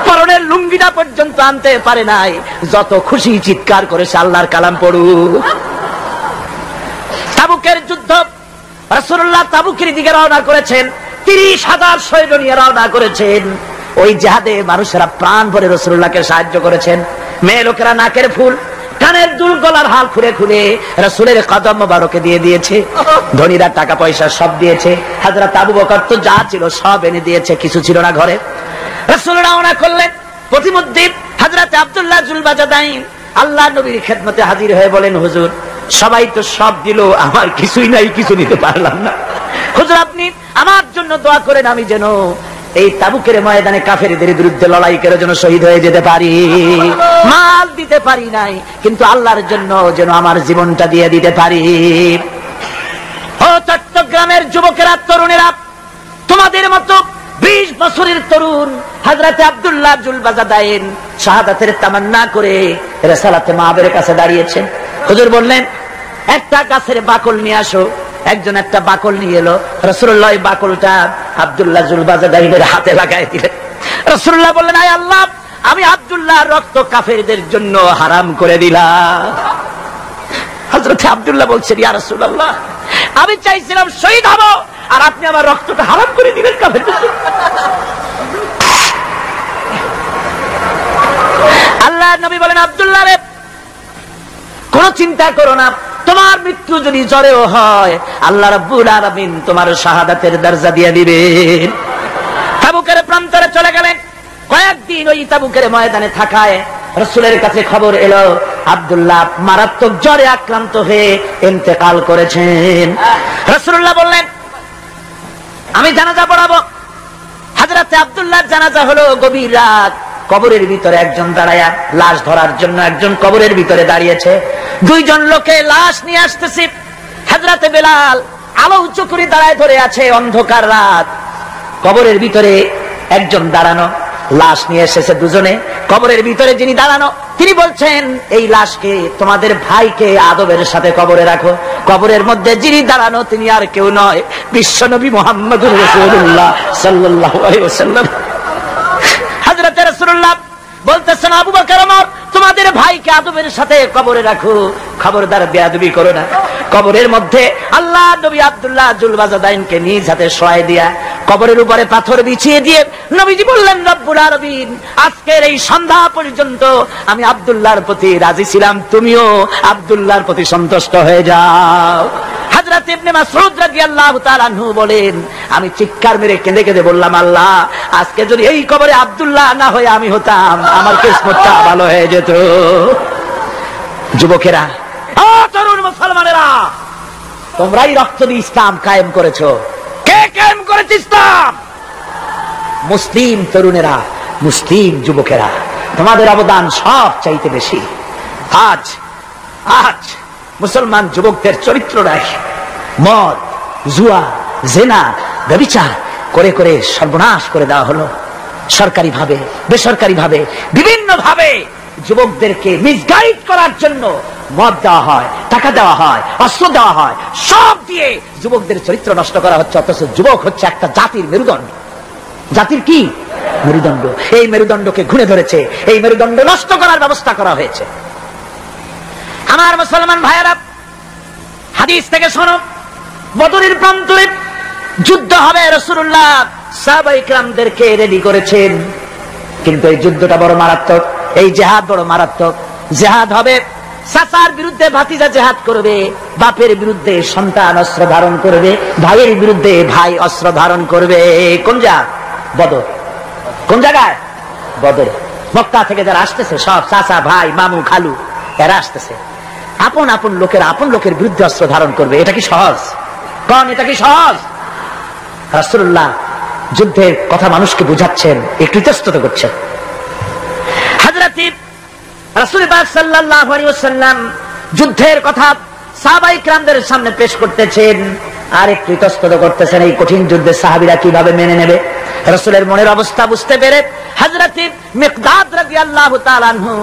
পরনের লুঙ্গিটা পর্যন্ত আনতে পারে নাই, যত খুশি চিৎকার করেছে আল্লাহর কালাম পড়ুক। তাবুকের যুদ্ধ, রাসূলুল্লাহ তাবুকের দিকে রওনা করেছেন, 30,000 সৈন্য নিয়ে রওনা করেছেন। ওই জিহাদে মানুষেরা প্রাণ ভরে রাসূলুল্লাহকে সাহায্য করেছেন। মেয়ে লোকেরা নাকের ফুল, কানের দুল, গলার হাল খুলে খুলে রাসূলের কদম মোবারকে দিয়ে দিয়েছে। ধনীরা টাকা পয়সা সব দিয়েছে। হযরত আবু বকর তো যা ছিল সব এনে দিয়েছে, কিছু ছিল না ঘরে। রাসূল রওনা করলেন। প্রতিমধ্যে হযরত আব্দুল্লাহ জুলবাজাদাইন আল্লাহ নবীর খেদমতে হাজির হয়ে বলেন, হুজুর সবাই তো সব দিল, আমার কিছুই নাই, কিছু দিতে পারলাম না। হুজুর আপনি আমার জন্য দোয়া করেন, আমি যেন এই তাবুকের ময়দানে কাফেরদের বিরুদ্ধে লড়াই করে যেন শহীদ হয়ে যেতে পারি। মাল দিতে পারি নাই, কিন্তু আল্লাহর জন্য যেন আমার জীবনটা দিয়ে দিতে পারি। ও চট্টগ্রামের যুবকেরা, তরুণেরা, তোমাদের মতো 20 বছরের তরুণ হযরত আব্দুল্লাহ জুলবাজাদাইন শাহাদাতের তামান্না করে রিসালাতে মাহবের কাছে দাঁড়িয়েছেন। হুজুর বললেন, একটা গাছের বাকল নিয়ে আসো। একজন একটা বাকল নিয়ে এলো। রাসূলুল্লাহ এই বাকলটা আব্দুল্লাহ জুলবাজাদাইনের হাতে লাগাই দিলেন। রাসূলুল্লাহ বললেন, আয় আল্লাহ, আমি আব্দুল্লাহর রক্ত কাফেরদের জন্য হারাম করে দিলাম। হযরত আব্দুল্লাহ বলছেন, ইয়া রাসূলুল্লাহ, আমি চাইছিলাম শহীদ হব, আর আপনি আমার রক্তটা হারাম করে দিলেন কাফেরদের জন্য। আল্লাহ নবী বলেন, আব্দুল্লাহ রে, কোন চিন্তা করো না, তোমার মৃত্যু যদি জ্বরেও হয়, আল্লাহ রাব্বুল আলামিন তোমার শাহাদাতের দরজা দিয়ে দিবেন। তাবুকের প্রান্তরে চলে গেলেন। কয়েকদিন ওই তাবুকের ময়দানে থাকায় রাসূলের কাছে খবর এলো, আব্দুল্লাহ মারাত্মক জ্বরে আক্রান্ত হয়ে ইন্তেকাল করেছেন। রাসূলুল্লাহ বললেন, আমি জানাজা পড়াবো। হযরত আব্দুল্লাহর জানাজা হলো গভীর রাত। কবরের ভিতরে একজন দাঁড়ায়া লাশ ধরার জন্য একজন কবরের ভিতরে দাঁড়িয়েছে। 2 জন লোকে লাশ নিয়ে আসতেছে। হযরত বেলাল আলো উঁচু করে দাঁড়ায় ধরে আছে। অন্ধকার রাত, কবরের ভিতরে একজন দাঁড়ানো, লাশ নিয়ে এসেছে দুজনে। কবরের ভিতরে যিনি দাঁড়ানো তিনি বলছেন, এই লাশকে তোমাদের ভাইকে আদবের সাথে কবরে রাখো। কবরের মধ্যে যিনি দাঁড়ানো তিনি আর কেউ নয়, বিশ্বনবী মুহাম্মদুর রাসূলুল্লাহ সাল্লাল্লাহু আলাইহি ওয়াসাল্লাম। হযরত রাসূলুল্লাহ বলতেছেন, আবু বকর, ওমর, তোমাদের ভাইকে আদবের সাথে কবরে রাখো, খবরদার বেয়াদবি করো না। কবরের মধ্যে আল্লাহ নবী আব্দুল্লাহ জুলবাজাদাইনকে নিজ হাতে শোয়াই দিয়া কবরের উপরে পাথর বিছিয়ে দিয়ে নবীজি বললেন, রব্বুল আলামিন, আজকের এই সন্ধ্যা পর্যন্ত আমি আব্দুল্লাহর প্রতি রাজি ছিলাম, তুমিও আব্দুল্লাহর প্রতি সন্তুষ্ট হয়ে যাও। হযরত ইবনে মাসউদ রাদিয়াল্লাহু তাআলা আনহু বলেন, আমি চিৎকার মেরে কেঁদে কেঁদে বললাম, আল্লাহ, আজকে যদি এই কবরে আব্দুল্লাহ না হয়ে আমি হতাম, আমার কিসমতটা ভালো হয়ে যেত। যুবকেরা, তরুণ মুসলমানেরা, তোমরাই রক্ত দিয়ে ইসলাম কায়েম করেছো। কে কায়েম করেছে ইসলাম? মুসলিম তরুণেরা, মুসলিম যুবকেরা, তোমাদের অবদান সব চাইতে বেশি। আজ আজ মুসলমান যুবকদের চরিত্র নাই, মদ, জুয়া, জেনা, ব্যভিচার করে করে সর্বনাশ করে দেওয়া হলো। সরকারি ভাবে, বেসরকারি ভাবে, বিভিন্ন ভাবে যুবকদেরকে মিসগাইড করার জন্য মদ দেওয়া হয়, টাকা দেওয়া হয়, অস্ত্র দেওয়া হয়, সব দিয়ে যুবকদের চরিত্র নষ্ট করা হচ্ছে। অথচ যুবক হচ্ছে একটা জাতির মেরুদণ্ড। জাতির কি মেরুদণ্ড? এই মেরুদণ্ডকে ঘুরে ধরেছে, এই মেরুদণ্ড নষ্ট করার ব্যবস্থা করা হয়েছে। আমার মুসলমান ভাইয়েরা, হাদিস থেকে শোনো, বদরের প্রান্তরে যুদ্ধ হবে। রাসূলুল্লাহ সাহাবায়ে কিরামদেরকে রেডি করেছেন, কিন্তু এই যুদ্ধটা বড় মারাত্মক, এই জিহাদ বড় মারাত্মক। জিহাদ হবে, চাচার বিরুদ্ধে ভাতিজা জিহাদ করবে, বাপের বিরুদ্ধে সন্তান অস্ত্র ধারণ করবে, ভাইয়ের বিরুদ্ধে ভাই অস্ত্র ধারণ করবে। কোন জায়গা? বদর। কোন জায়গায়? বদর। মক্কা থেকে যারা আসতেছে সব চাচা, ভাই, মামু, খালু, এরা আসতেছে। আপন আপন লোকের আপন লোকের বিরুদ্ধে অস্ত্র ধারণ করবে। এটা কি সহজ? কোন এটা কি সহজ? রাসূলুল্লাহ যুদ্ধের কথা মানুষকে বুঝাচ্ছেন, একটু ইতস্তত করছেন। হযরত রাসূল পাক সাল্লাল্লাহু আলাইহি ওয়াসাল্লাম যুদ্ধের কথা সাহাবায়ে কিরামদের সামনে পেশ করতেছেন আর একটু ইতস্তত করতেছেন। এই কঠিন যুদ্ধে সাহাবীরা কিভাবে মেনে নেবে? রাসূলের মনের অবস্থা বুঝতে পেরে হযরত মিকদাদ রাদিয়াল্লাহু তাআলা আনহু,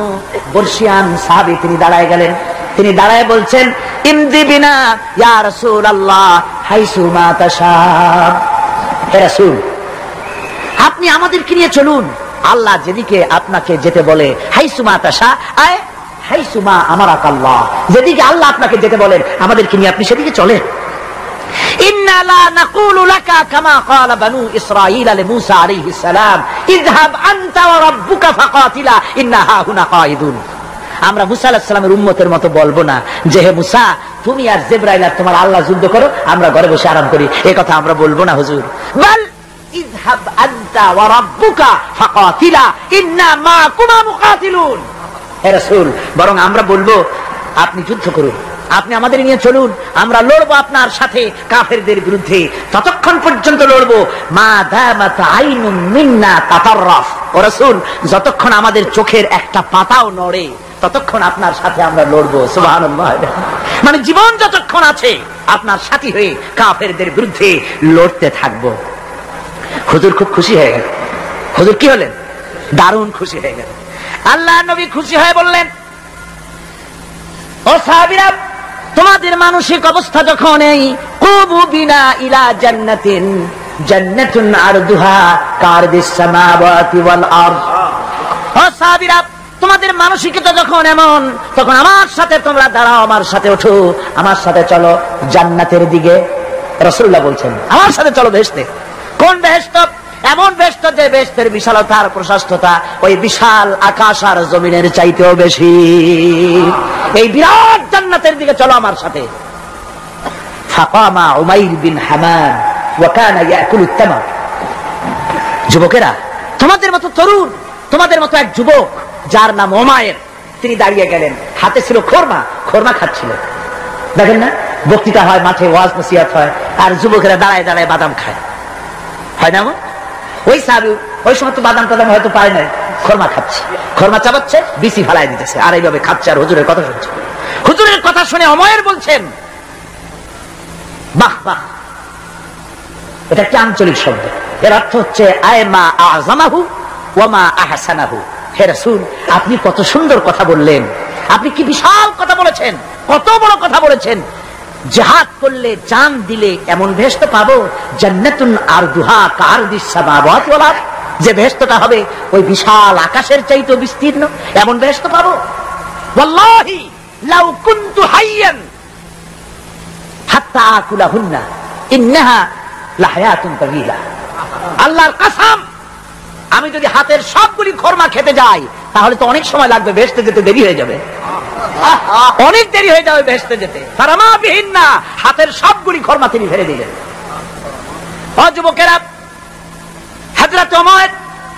বর্ষিয়ান সাহাবী, তিনি দাঁড়ায় গেলেন। তিনি দাঁড়ায় বলছেন, ইমদি বিনা ইয়া রাসূলুল্লাহ হাইসু মা তাশা। হে রাসূল, আপনি আমাদেরকে নিয়ে চলুন, আল্লাহ যেদিকে আপনাকে যেতে বলে, হাইসুমা তাশা আয় হাইসুমা আমারাকাল্লাহ, যেদিকে আল্লাহ আপনাকে যেতে বলেন আমাদেরকে নিয়ে আপনি সেদিকে চলেন। ইন্না লা নাকুলু লাকা কামা ক্বালা বানু ইসরাঈল লিমূসা আলাইহিস সালাম, ইযহাব আনতা ওয়া রাব্বুকা ফাকাতিলা ইন্না হাহুনা কাঈদুন। আমরা মুসা আলাইহিস সালামের উম্মতের মতো বলবো না যে হে মুসা, তুমি আর জিবরাইল আর তোমার আল্লাহ যুদ্ধ করো, আমরা ঘরে বসে আরাম করি। এই কথা আমরা বলবো না হুজুর। বল ইযহাব আনতা ওয়া রাব্বুকা ফাকাতিলা ইন্না মাকুমা মুকাতিলুন। হে রাসূল, বরং আমরা বলবো আপনি যুদ্ধ করুন, আপনি আমাদের নিয়ে চলুন, আমরা লড়বো আপনার সাথে কাফেরদের বিরুদ্ধে। ততক্ষণ পর্যন্ত লড়বো মা দামাত আইনুন মিন্না তাতাররাফ। ও রাসূল, যতক্ষণ আমাদের চোখের একটা পাতাও নড়ে ততক্ষণ আপনার সাথে আমরা লড়বো। সুবহানাল্লাহ। মানে জীবন যতক্ষণ আছে আপনার সাথী হয়ে কাফেরদের বিরুদ্ধে লড়তে থাকবো। হুজুর খুব খুশি হয়ে গেল। হুজুর কি হলেন? দারুণ খুশি হয়ে গেল। আল্লাহ নবী খুশি হয়ে বললেন, ও সাহাবীরা, তোমাদের মানসিক অবস্থা যখন এই কুবু বিনা ইলা জান্নাতিন, জান্নাতুন আরদুহা কারদিস সামাওয়াতি ওয়াল আরদ। ও সাহাবীরা, তোমাদের মানসিকতা যখন এমন, তখন আমার সাথে তোমরা দাঁড়াও, আমার সাথে ওঠো, আমার সাথে চলো জান্নাতের দিকে। রাসূলুল্লাহ বলছেন, আমার সাথে চলো বেহেশতে। কোন বেহেশত? এমন বেহেশত যে বেহেশতের বিশালতা আর প্রশস্ততা ওই বিশাল আকাশ আর জমিনের চাইতেও বেশি। এই বিরাট জান্নাতের দিকে চলো আমার সাথে। ফাকামা উমাইর বিন হামান ওয়া কানা ইয়াকুলু তামার। যুবকেরা, তোমাদের মতো তরুণ, তোমাদের মতো এক যুবক যার নাম উমাইর, তিনি দাঁড়িয়ে গেলেন, হাতে ছিল খোরমা, খোরমা খাচ্ছিল। দেখেন না, বক্তৃতা হয়, মাঠে ওয়াজ নসিহত হয়, আর যুবকেরা দাঁড়ায় দাঁড়ায় বাদাম খায়, হয় না? ওই সাহাবী ওই সময় তো বাদাম টাদাম হয়তো পায় নাই, খোরমা খাচ্ছে, খোরমা চাবাচ্ছে, বিসি ফালাই দিতেছে, আর এইভাবে খাচ্ছে আর হুজুরের কথা শুনছে। হুজুরের কথা শুনে উমাইর বলছেন, বাহ বাহ, এটা একটা আঞ্চলিক শব্দ, এর অর্থ হচ্ছে আয় মা আযমাহু ওয়া মা আহসানাহু। হে রাসূল, আপনি কত সুন্দর কথা বললেন, আপনি কি বিশাল কথা বলেছেন, কত বড় কথা বলেছেন। জিহাদ করলে, জান দিলে এমন বেহেশত পাবো, জান্নাতুন আরদুহা কারদিস সামাওয়াতি ওয়াল আরদ, যে বেহেশতটা হবে ওই বিশাল আকাশের চাইতেও বিস্তীর্ণ, এমন বেহেশত পাবো। ওয়াল্লাহি লাউ কুনতু হাইয়ান হাত্তা আকুলাহুন্না ইন্নাহা লাহায়াতুন তাওয়িলা। আল্লাহর কসম, আমি যদি হাতের সবগুলি খোরমা খেতে যাই তাহলে তো অনেক সময় লাগবে, বেহেশতে যেতে দেরি হয়ে যাবে, অনেক দেরি হয়ে যাবে বেহেশতে যেতে। ফারামা বিহিন্না, হাতের সবগুলি খোরমা তিনি ফেলে দিলেন। ও যুবকেরা, হযরত ওমর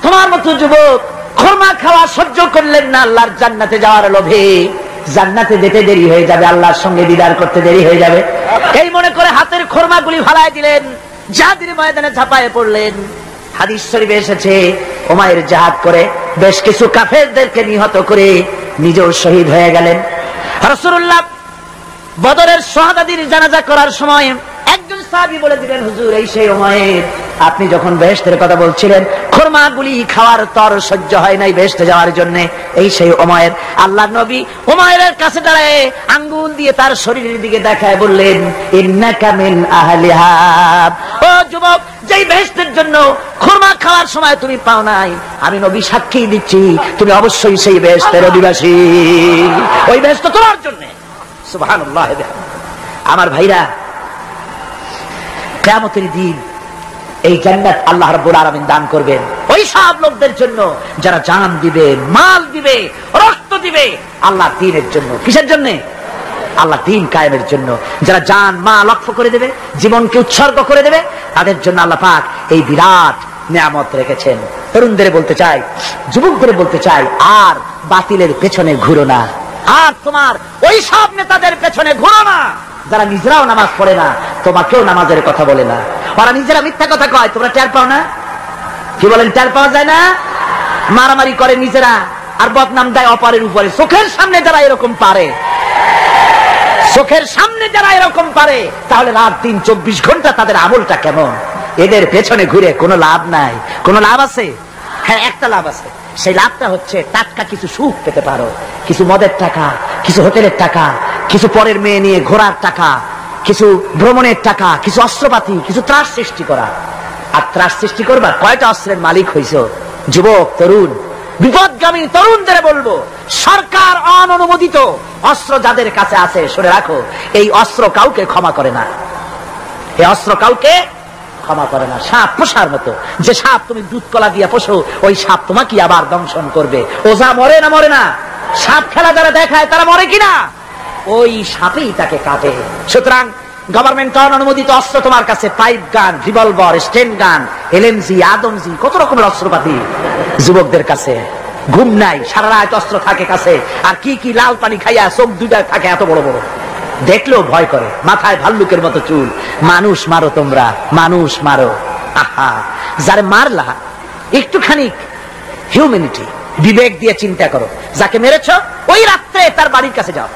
তোমার মতো যুবক খোরমা খাওয়া সহ্য করলেন না আল্লাহর জান্নাতে যাওয়ার লোভে। জান্নাতে যেতে দেরি হয়ে যাবে, আল্লাহর সঙ্গে দিদার করতে দেরি হয়ে যাবে, এই মনে করে হাতের খোরমাগুলি ফালায় দিলেন, জিহাদের ময়দানে ঝাঁপায়ে পড়লেন। হাদিস শরীফে এসেছে, উমাইর জিহাদ করে বেশ কিছু কাফেরদেরকে নিহত করে নিজেও শহীদ হয়ে গেলেন। রাসূলুল্লাহ বদরের শাহাদাতের জানাজা করার সময় একজন সাহাবী বলে দিলেন, হুজুর এই সেই উমাইর আপনি যখন বেহেশতের কথা বলছিলেন, খুরমাগুলি খাওয়ার তর সহ্য হয় নাই বেহেশতে যাওয়ার জন্য, এই সেই উমাইর, আল্লাহর নবী উমাইরের কাছে দাঁড়ায় আঙ্গুল দিয়ে তার শরীরের দিকে দেখায় বললেন, ইন্নাকা মিন আহলিহা, ও যুবক, যেই বেহেশতের জন্য খুরমা খাওয়ার সময় তুমি পাও নাই, আমি নবী সাক্ষী দিচ্ছি তুমি অবশ্যই সেই বেহেশতের অধিবাসী, ওই বেহেশত তোমার জন্য। সুবহানাল্লাহ। আমার ভাইরা, কিয়ামতের দিন এই জান্নাত আল্লাহ রাব্বুল আলামিন দান করবেন ওই সব লোকদের জন্য যারা জান দিবে, মাল দিবে, রক্ত দিবে আল্লাহর দ্বীনের জন্য। কিসের জন্য? আল্লাহ দ্বীন কায়েমের জন্য। যারা জান মাল ওয়াকফ করে দেবে, জীবনকে উৎসর্গ করে দেবে, তাদের জন্য আল্লাহ পাক এই বিরাট নিয়ামত রেখেছেন। তরুণদের বলতে চাই, যুবকদের বলতে চাই, আর বাতিলের পেছনে ঘুরো না, আর তোমার ওই সব নেতাদের পেছনে ঘুরো না যারা নিজেরাও নামাজ পড়ে না, তোমাকেও নামাজের কথা বলে না। ওরা নিজেরা মিথ্যা কথা কয়, তোমরা টের পাও না? কি বলেন, টের পাওয়া যায় না? মারামারি করে নিজেরা আর বদনাম দেয় অপরের উপরে। চোখের সামনে যারা এরকম পারে, চোখের সামনে যারা এরকম পারে, তাহলে রাত দিন 24 ঘন্টা তাদের আমলটা কেমন? এদের পেছনে ঘুরে কোনো লাভ নাই। কোনো লাভ আছে? হ্যাঁ, একটা লাভ আছে। সেই লাভটা হচ্ছে টাটকা কিছু সুখ পেতে পারো, কিছু মদের টাকা, কিছু হোটেলের টাকা, কিছু পরের মেয়ে নিয়ে ঘোরার টাকা, কিছু ভ্রমণের টাকা, কিছু অস্ত্রপাতি, কিছু ত্রাস সৃষ্টি করা। আর ত্রাস সৃষ্টি করবার কয়টা অস্ত্রের মালিক হইছ? যুবক, তরুণ, বিপদগামী তরুণদের বলবো, সরকার অননুমোদিত অস্ত্র যাদের কাছে আছে, শুনে রাখো, এই অস্ত্র কাউকে ক্ষমা করে না। এই অস্ত্র কাউকে ক্ষমা করে না। সাপ পোষার মতো, যে সাপ তুমি দুধ কলা দিয়ে পোষো, ওই সাপ তোমাকে আবার দংশন করবে। ওঝা মরে না? মরে না। সাপ খেলা যারা দেখায় তারা মরে কিনা? ওই সাপেই তাকে কাটে। সুতরাং গভর্নমেন্ট অনুমোদিত অস্ত্র তোমার কাছে, পাইপ গান, রিভলভার, স্টেন গান, এলএমজি, আদমজি, কত রকমের অস্ত্রপাতি যুবকদের কাছে। ঘুম নাই, সারা রাত অস্ত্র থাকে কাছে, আর কি কি লাল পানি খাইয়া চোখ দুইটা থাকে এত বড় বড়, দেখলেও ভয় করে, মাথায় ভাল্লুকের মতো চুল। মানুষ মারো তোমরা, মানুষ মারো। আহা, যারে মারলা একটুখানি হিউম্যানিটি, বিবেক দিয়ে চিন্তা করো। যাকে মেরেছ ওই রাত্রে তার বাড়ির কাছে যাও,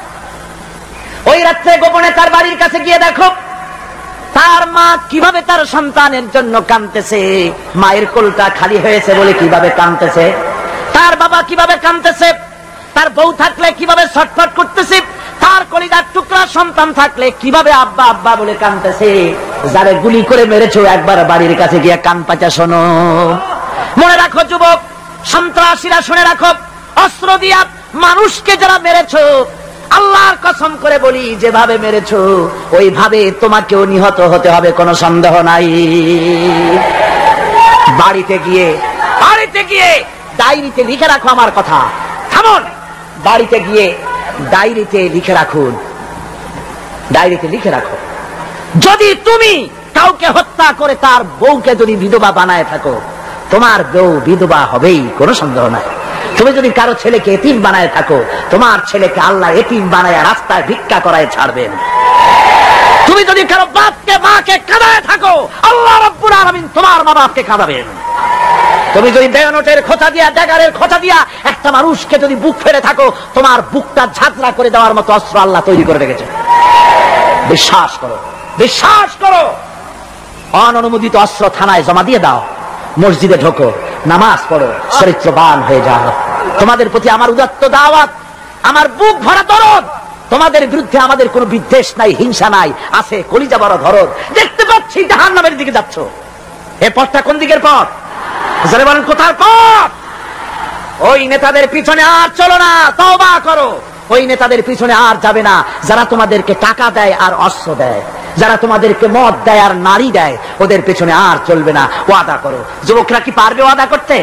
ওই রাত্রে গোপনে তার বাড়ির কাছে গিয়ে দেখো তার মা কিভাবে তার সন্তানের জন্য কাঁদতেছে, মায়ের কোলটা খালি হয়েছে বলে কিভাবে কাঁদতেছে, তার বাবা কিভাবে কাঁদতেছে, তার বউ থাকলে কিভাবে ছটফট করতেছে, তার কলিজার টুকরা সন্তান থাকলে কিভাবে আব্বা আব্বা বলে কাঁদতেছে। যারে গুলি করে মেরেছো একবার বাড়ির কাছে গিয়ে কান পাচা শোনো। মনে রাখো যুবক, সন্ত্রাসীরা, শুনে রাখো, অস্ত্র দিয়া মানুষকে যারা মেরেছো, আল্লাহর কসম করে বলি, যেভাবে মেরেছো ওইভাবে তোমাকেও নিহত হতে হবে, কোনো সন্দেহ নাই। বাড়িতে গিয়ে ডায়েরিতে লিখে রাখো আমার কথা। থামুন, বাড়িতে গিয়ে ডায়েরিতে লিখে রাখুন, ডায়েরিতে লিখে রাখো, যদি তুমি কাউকে হত্যা করে তার বউকে যদি বিধবা বানায় থাকো, তোমার বউ বিধবা হবেই, কোনো সন্দেহ নাই। তুমি যদি কারো ছেলেকে এতিম বানায় থাকো, তোমার ছেলেকে আল্লাহ এতিম বানায় রাস্তায় ভিক্ষা করায় ছাড়বেন। তুমি যদি কারো বাপকে মাকে কাঁদায় থাকো, আল্লাহ রাব্বুল আলামিন তোমার মা বাপকে কাঁদাবেন। তুমি যদি বেয়নটের খোঁচা দিয়া, ড্যাগারের খোঁচা দিয়া একটা মানুষকে যদি বুক ফেলে থাকো, তোমার বুকটা ঝাঁঝরা করে দেওয়ার মতো অস্ত্র আল্লাহ তৈরি করে রেখেছে। বিশ্বাস করো, বিশ্বাস করো। অননুমোদিত অস্ত্র থানায় জমা দিয়ে দাও, মসজিদে ঢোকো, নামাজ পড়ো, চরিত্রবান হয়ে যাও। তোমাদের প্রতি আমার উদাত্ত দাওয়াত, আমার বুক ভরা দরদ। তোমাদের বিরুদ্ধে আমাদের কোনো বিদ্বেষ নাই, হিংসা নাই, আছে কলিজা বড় দরদ। দেখতে পাচ্ছি জাহান্নামের দিকে যাচ্ছ, এ পথটা কোন দিকের পথ? যারা বলেন কোথার পথ? ওই নেতাদের পিছনে আর চলো না, তওবা করো। ওই নেতাদের পিছনে আর যাবে না যারা তোমাদেরকে টাকা দেয় আর অস্ত্র দেয়, যারা তোমাদেরকে মদ দেয় আর নারী দেয়, ওদের পেছনে আর চলবে না। ওয়াদা করো। যুবকরা কি পারবে ওয়াদা করতে?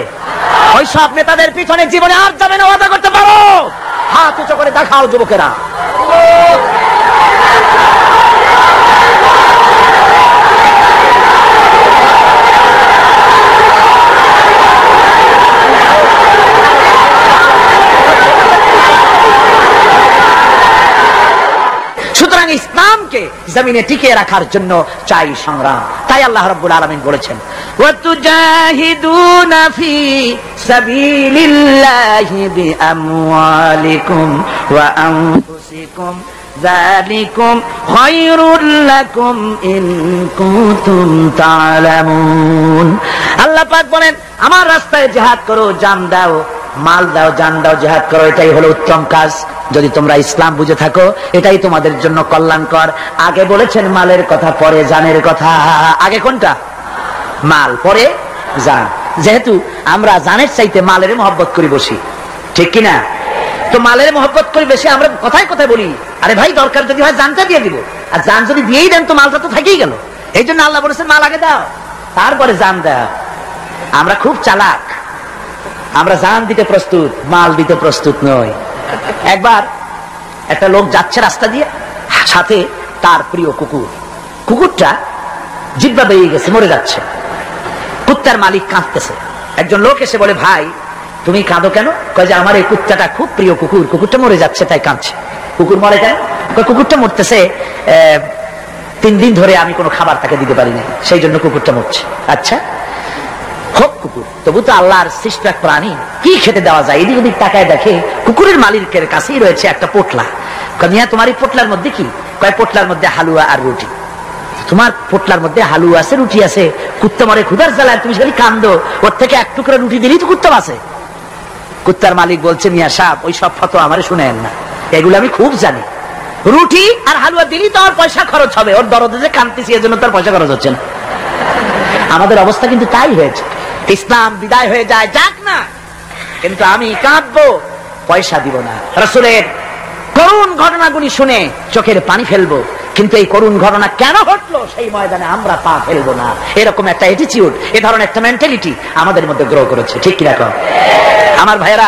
ওই সব নেতাদের পিছনে জীবনে আর যাবে না, ওয়াদা করতে পারো? হাত উঁচু করে দেখাও যুবকেরা। সুতরাং ইসলামকে জমিনে টিকিয়ে রাখার জন্য চাই সংগ্রাম। তাই আল্লাহ রাব্বুল আলামিন বলেছেন, ওয়াতুজাহিদুনা ফি সাবিলিল্লাহি বিআমওয়ালিকুম ওয়া আনফুসিকুম যালিকুম খায়রুল লাকুম ইন কুনতুম তা'লামুন। আল্লাহ পাক বলেন, আমার রাস্তায় জিহাদ করো, জান দাও, মাল দাও, জান দাও, জিহাদ করো, এটাই হলো উত্তম কাজ। যদি তোমরা ইসলাম বুঝে থাকো, এটাই তোমাদের জন্য কল্যাণকর। আগে বলেছেন মালের কথা, পরে জানের কথা। আগে কোনটা? মাল, পরে জান। যেহেতু আমরা জানের চাইতে মালের মহব্বত করি বসি, ঠিক কিনা? তো মালের মহব্বত করি বেশি, আমরা কথায় কথায় বলি, আরে ভাই দরকার যদি হয় জানটা দিয়ে দিব, আর জান যদি দিয়েই দেন তো মালটা তো থেকেই গেল। এই জন্য আল্লাহ বলেছেন মাল আগে দাও, তারপরে জান দাও। আমরা খুব চালাক, আমরা জান দিতে প্রস্তুত, মাল দিতে প্রস্তুত নই। একবার একটা লোক যাচ্ছে রাস্তা দিয়ে, সাথে তার প্রিয় কুকুর। কুকুরটা জিহ্বা বেরিয়ে গেছে, মরে যাচ্ছে। কুত্তার মালিক কাঁদতেছে। একজন লোক এসে বলে, ভাই তুমি কাঁদো কেন? কয় যে আমার এই কুত্তাটা খুব প্রিয় কুকুর, কুকুরটা মরে যাচ্ছে তাই কাঁদছে। কুকুর মরে কেন? কুকুরটা মরতেছে 3 দিন ধরে আমি কোনো খাবার তাকে দিতে পারিনি, সেই জন্য কুকুরটা মরছে। আচ্ছা হোক কুকুর, তবু তো আল্লাহর সৃষ্ট এক প্রাণী, কি খেতে দেওয়া যায়? এদিক ওদিক তাকায় দেখে কুকুরের মালিকের কাছেই রয়েছে একটা পোটলা। মিয়া তোমার এই পোটলার মধ্যে কি? কয় পোটলার মধ্যে হালুয়া আর রুটি। তোমার পোটলার মধ্যে হালুয়া আছে, রুটি আছে, কুত্তা মরে ক্ষুধার জ্বালায় তুমি খালি কান্দো, ওর থেকে এক টুকরা রুটি দিলেই তো কুত্তা বাঁচে। কুত্তার মালিক বলছে, মিয়া সাহেব ওই সব ফতোয়া আমারে শুনেন না, এগুলো আমি খুব জানি। রুটি আর হালুয়া দিলেই তো আমার পয়সা খরচ হবে, ওর দরদে যে কাঁদতেছি এর জন্য তার পয়সা খরচ হচ্ছে না। আমাদের অবস্থা কিন্তু তাই হয়েছে। ইসলাম বিদায় হয়ে যায়, যাক না, কিন্তু আমি কাঁদবো, পয়সা দিব না। রাসূলের করুণ ঘটনাগুলি শুনে চোখের পানি ফেলবো, কিন্তু এই করুণ ঘটনা কেন ঘটলো সেই ময়দানে আমরা পা ফেলবো না। এরকম একটা অ্যাটিটিউড, এ ধরনের একটা মেন্টালিটি আমাদের মধ্যে গ্রো করেছে, ঠিক কি রকম? আমার ভাইয়েরা,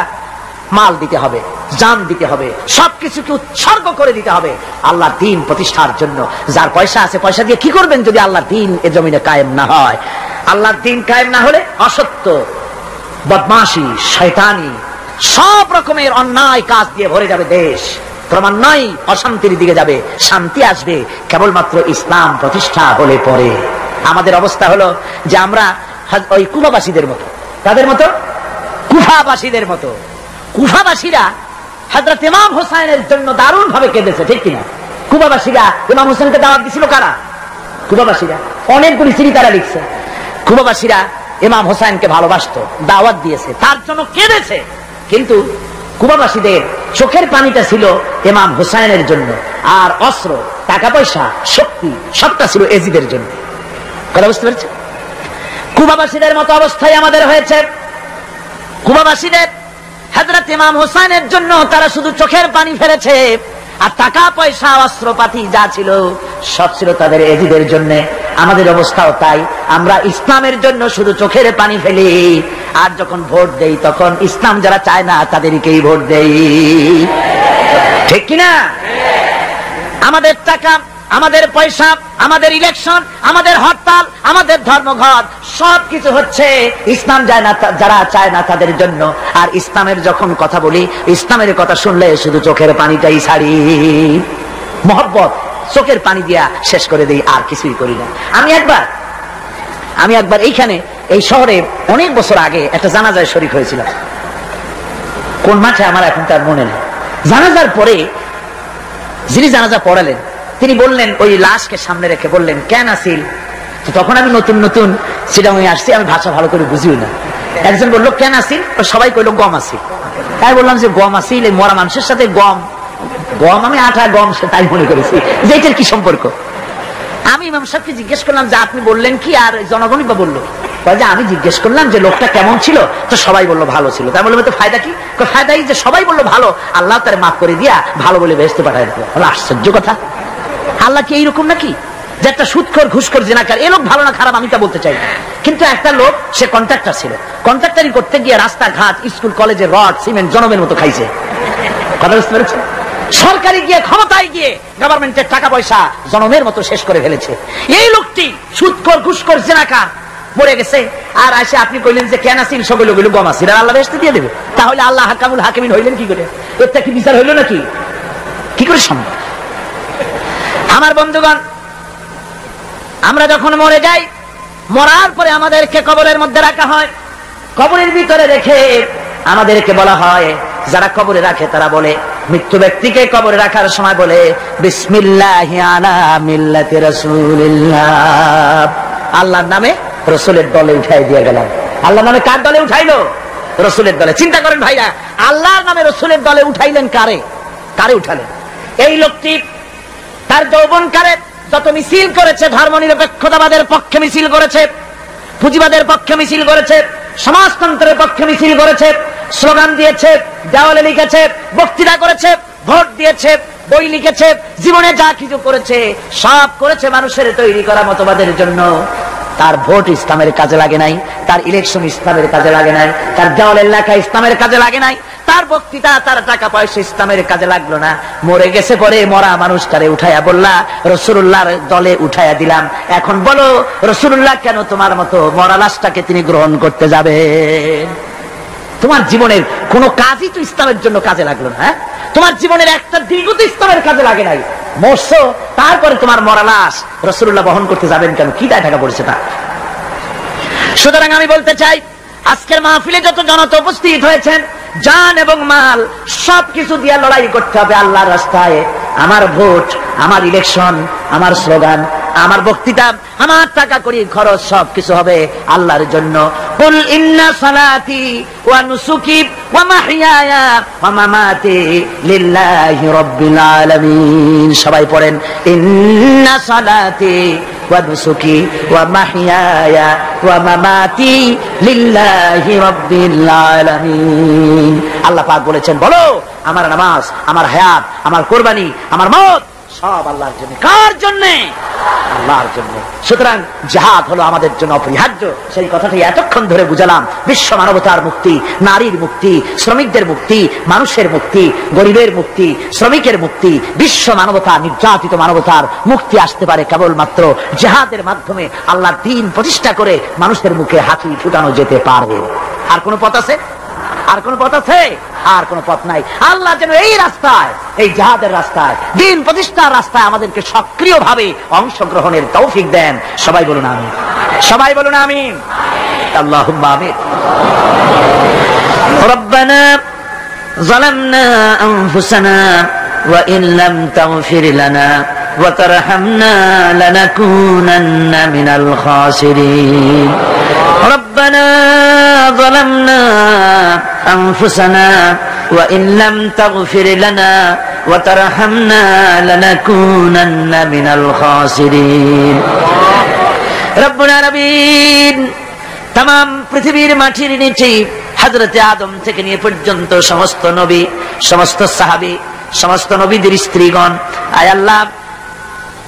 মাল দিতে হবে, জান দিতে হবে, সবকিছুকে উৎসর্গ করে দিতে হবে আল্লাহর দ্বীন প্রতিষ্ঠার জন্য। যার পয়সা আছে, পয়সা দিয়ে কি করবেন যদি আল্লাহর দ্বীন এ জমিনে কায়েম না হয়? আল্লাহর দ্বীন কায়েম না হলে অসত্য, বদমাশি, শয়তানি, সব রকমের অন্যায় কাজ দিয়ে ভরে যাবে দেশ, ক্রমান্বয়ে অশান্তির দিকে যাবে। শান্তি আসবে কেবলমাত্র ইসলাম প্রতিষ্ঠা হলে পরে। আমাদের অবস্থা হলো যে আমরা ওই কুফাবাসীদের মতো। তাদের মতো? কুফাবাসীদের মতো। কুফাবাসীরা হযরত ইমাম হোসেনের জন্য দারুণ ভাবে কেঁদেছে, ঠিক কিনা? কুফাবাসীরা ইমাম হোসেনকে দাওয়াত দিছিল কারা? কুফাবাসীরা। অনেকগুলি চিঠি তারা লিখছে। কুফাবাসীরা ইমাম হোসেনকে ভালোবাসতো, দাওয়াত দিয়েছে, তার জন্য কেঁদেছে। কিন্তু কুফাবাসীদের চোখের পানিটা ছিল ইমাম হোসেনের জন্য, আর অস্ত্র, টাকা পয়সা, শক্তি সবটা ছিল এজিদের জন্য। কথা বুঝতে পারছেন? কুফাবাসীদের মতো অবস্থায় আমাদের হয়েছে। কুফাবাসীদের হযরত ইমাম হোসেনের জন্য তারা শুধু চোখের পানি ফেলেছে, আর টাকা পয়সা, অস্ত্রপাতি যা ছিল সব ছিল তাদের এজিদের জন্য। আমাদের অবস্থাও তাই, আমরা ইসলামের জন্য শুধু চোখের পানি ফেলি, আর যখন ভোট দেই তখন ইসলাম যারা চায় না তাদেরকেই ভোট দেই, ঠিক কিনা? আমাদের টাকা, আমাদের পয়সা, আমাদের ইলেকশন, আমাদের হরতাল, আমাদের ধর্মঘট সবকিছু হচ্ছে ইসলাম যায় না, যারা চায় না তাদের জন্য। আর ইসলামের যখন কথা বলি, ইসলামের কথা শুনলে শুধু চোখের পানিটাই ছাড়ি, মহব্বত চোখের পানি দিয়া শেষ করে দেই, আর কিছুই করি না। আমি একবার এইখানে এই শহরে অনেক বছর আগে একটা জানাজায় শরীক হয়েছিলাম। কোন মাঠে আমার এখন তার মনে নেই। জানাজার পরে যিনি জানাজা পড়ালেন তিনি বললেন, ওই লাশকে সামনে রেখে বললেন, কেন আসিল? তো তখন আমি নতুন নতুন সেটা হয়ে আসছি, আমি ভাষা ভালো করে বুঝিও না। একজন বললো কেন আসিল? সবাই কইলো গম আসিল। তাই বললাম যে গম আসিল, এই মরা মানুষের সাথে গম, আমি আটা গম সে তাই মনে করেছি যে এটার কি সম্পর্ক। আমি ইমাম সাহেবকে জিজ্ঞেস করলাম যে আপনি বললেন কি, আর জনগণই বা বললো? যে আমি জিজ্ঞেস করলাম যে লোকটা কেমন ছিল, তো সবাই বললো ভালো ছিল। তাই বললাম তো ফায়দা কি? ফায়দা এই যে সবাই বললো ভালো, আল্লাহ তার মাফ করে দিয়া ভালো বলে বেহেশতে পাঠায় দিল। আশ্চর্য কথা, আল্লাহ কি এইরকম নাকি যে একটা সুদখোর, ঘুষখোর, জিনাকার, এ লোক ভালো না খারাপ আমি তা বলতে চাই, কিন্তু একটা লোক সে কন্ট্রাক্টর ছিল, কন্ট্রাক্টারি করতে গিয়ে রাস্তাঘাট, স্কুল কলেজে রড সিমেন্ট জনমের মতো খাইছে। কথা বুঝতে পেরেছেন? সরকারি গিয়ে, ক্ষমতায় গিয়ে গভর্নমেন্টের টাকা পয়সা জনমের মতো শেষ করে ফেলেছে। এই লোকটি সুদখোর, ঘুষখোর, জিনাকার মরে গেছে, আর আসে আপনি কইলেন যে কেন আসিল? সকলে কইল গম আসিল, আর আল্লাহ বেহেশতে দিয়ে দেবে। তাহলে আল্লাহ হাকামুল হাকিমিন হইলেন কি করে? এর কি বিচার হইল নাকি? কি করে সম্ভব? আমার বন্ধুগণ, আমরা যখন মরে যাই, মরার পরে আমাদেরকে কবরের মধ্যে রাখা হয়। কবরের ভিতরে রেখে আমাদেরকে বলা হয়, যারা কবরে রাখে তারা বলে মৃত্যু ব্যক্তিকে কবরে রাখার সময় বলে বিসমিল্লাহি আলা মিল্লাতি রাসূলিল্লাহ, আল্লাহর নামে রাসূলের দলে উঠাই দিয়ে গেলাম। আল্লাহর নামে কার দলে উঠাইলো? রাসূলের দলে। চিন্তা করেন ভাইরা, আল্লাহর নামে রাসূলের দলে উঠাইলেন কারে? কারে উঠালেন? এই লোকটি তার যৌবনকালে যত মিছিল করেছে, ধর্মনিরপেক্ষতাবাদের পক্ষে মিছিল করেছে, পুঁজিবাদের পক্ষে মিছিল করেছে, সমাজতন্ত্রের পক্ষে মিছিল করেছে, স্লোগান দিয়েছে, দেওয়ালে লিখেছে, বক্তৃতা করেছে, ভোট দিয়েছে, বই লিখেছে, জীবনে যা কিছু করেছে সব করেছে মানুষের তৈরি করা মতবাদের জন্য। তার ভোট ইসলামের কাজে লাগে নাই, তার ইলেকশন ইসলামের কাজে লাগে নাই, তার দেওয়ালের লেখা ইসলামের কাজে লাগে নাই, তার বক্তৃতা, তার টাকা পয়সা ইসলামের কাজে লাগলো না। মরে গেছে, পরে মরা মানুষটারে উঠাইয়া বললা রাসূলুল্লাহর দলে উঠাইয়া দিলাম। এখন বলো রাসূলুল্লাহ কেন তোমার মতো মরা লাশটাকে তিনি গ্রহণ করতে যাবে? তোমার জীবনের কোন কাজই তো ইসলামের জন্য কাজে লাগলো না। তোমার জীবনের একটা দিনও তো ইসলামের কাজে লাগে নাই। মরছো, তারপরে তোমার মরা লাশ রাসূলুল্লাহ বহন করতে যাবেন কেন? কি দায় টাকা পড়েছে তা? সুতরাং আমি বলতে চাই, আজকের মাহফিলে যত জনতা উপস্থিত হয়েছেন, জান এবং মাল সবকিছু দিয়ে লড়াই করতে হবে আল্লাহর রাস্তায়। আমার ভোট, আমার ইলেকশন, আমার স্লোগান, আমার বক্তৃতা, আমার টাকা করি খরচ সবকিছু হবে আল্লাহর জন্য। কুল ইন্না সালাতি ওয়া নুসুকি ওয়া মাহইয়ায়া ওয়া মামাতি লিল্লাহি রাব্বিল আলামিন। সবাই পড়েন, ইন্না সালাতি ওয়া নুসুকি ওয়া মাহইয়ায়া ওয়া মামাতি লিল্লাহি রাব্বিল আলামিন। আল্লাহ পাক বলেছেন, বলো আমার নামাজ, আমার হায়াত, আমার কুরবানি, আমার মত সব আল্লাহর জন্য। কার জন্য? আল্লাহর জন্য। সুতরাং জিহাদ হলো আমাদের জন্য অপরিহার্য। সেই কথাটি এতক্ষণ ধরে বুঝালাম। বিশ্ব মানবতার মুক্তি, নারীর মুক্তি, শ্রমিকদের মুক্তি, মানুষের মুক্তি, গরিবের মুক্তি, শ্রমিকের মুক্তি, বিশ্ব মানবতা, নির্যাতিত মানবতার মুক্তি আসতে পারে কেবলমাত্র জিহাদের মাধ্যমে। আল্লাহর দ্বীন প্রতিষ্ঠা করে মানুষের মুখে হাসি ফুটানো যেতে পারবে। আর কোন পথ আছে? আর কোন পথ আছে? আর কোন পথ নাই। আল্লাহ যেন এই রাস্তায়, এই জিহাদের রাস্তায়, দ্বীন প্রতিষ্ঠার রাস্তায় আমাদেরকে সক্রিয়ভাবে অংশগ্রহণের তৌফিক দেন। সবাই বলুন আমিন। সবাই বলুন আমিন। আল্লাহুম্মা আমিন। রব্বানা যালামনা আনফুসানা ওয়া ইন লাম তাগফির লানা ওয়া তারহামনা লানাকুনান্না মিনাল খাসিরিন। ربنا ظلمنا أنفسنا وإن لم تغفر لنا وترحمنا لنكونن من الخاسرين ربنا نبيين। तमाम পৃথিবীর মাটির নিচে হযরতে আদম থেকে নিয়ে পর্যন্ত সমস্ত নবী, সমস্ত সাহাবী, সমস্ত নবীদের স্ত্রীগণ, আয় আল্লাহ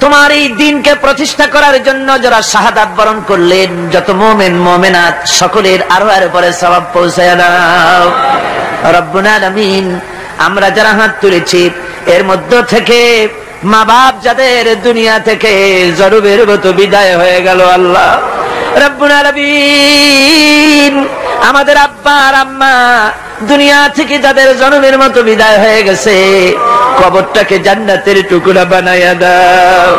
তোমার এই দ্বীনকে প্রতিষ্ঠা করার জন্য যারা শাহাদাত বরণ করলেন, যত মুমিন মুমিনাত সকলের আরো পরে সওয়াব পৌঁছায় দাও রব্বুল আলামিন। আমরা যারা হাত তুলেছি এর মধ্য থেকে মা বাপ যাদের দুনিয়া থেকে জরুবের মতো বিদায় হয়ে গেল, আল্লাহ রব্বুল আলামিন আমাদের আব্বা আর আম্মা দুনিয়া থেকে যাদের জন্মের মতো বিদায় হয়ে গেছে, কবরটাকে জান্নাতের টুকরা বানায়া দাও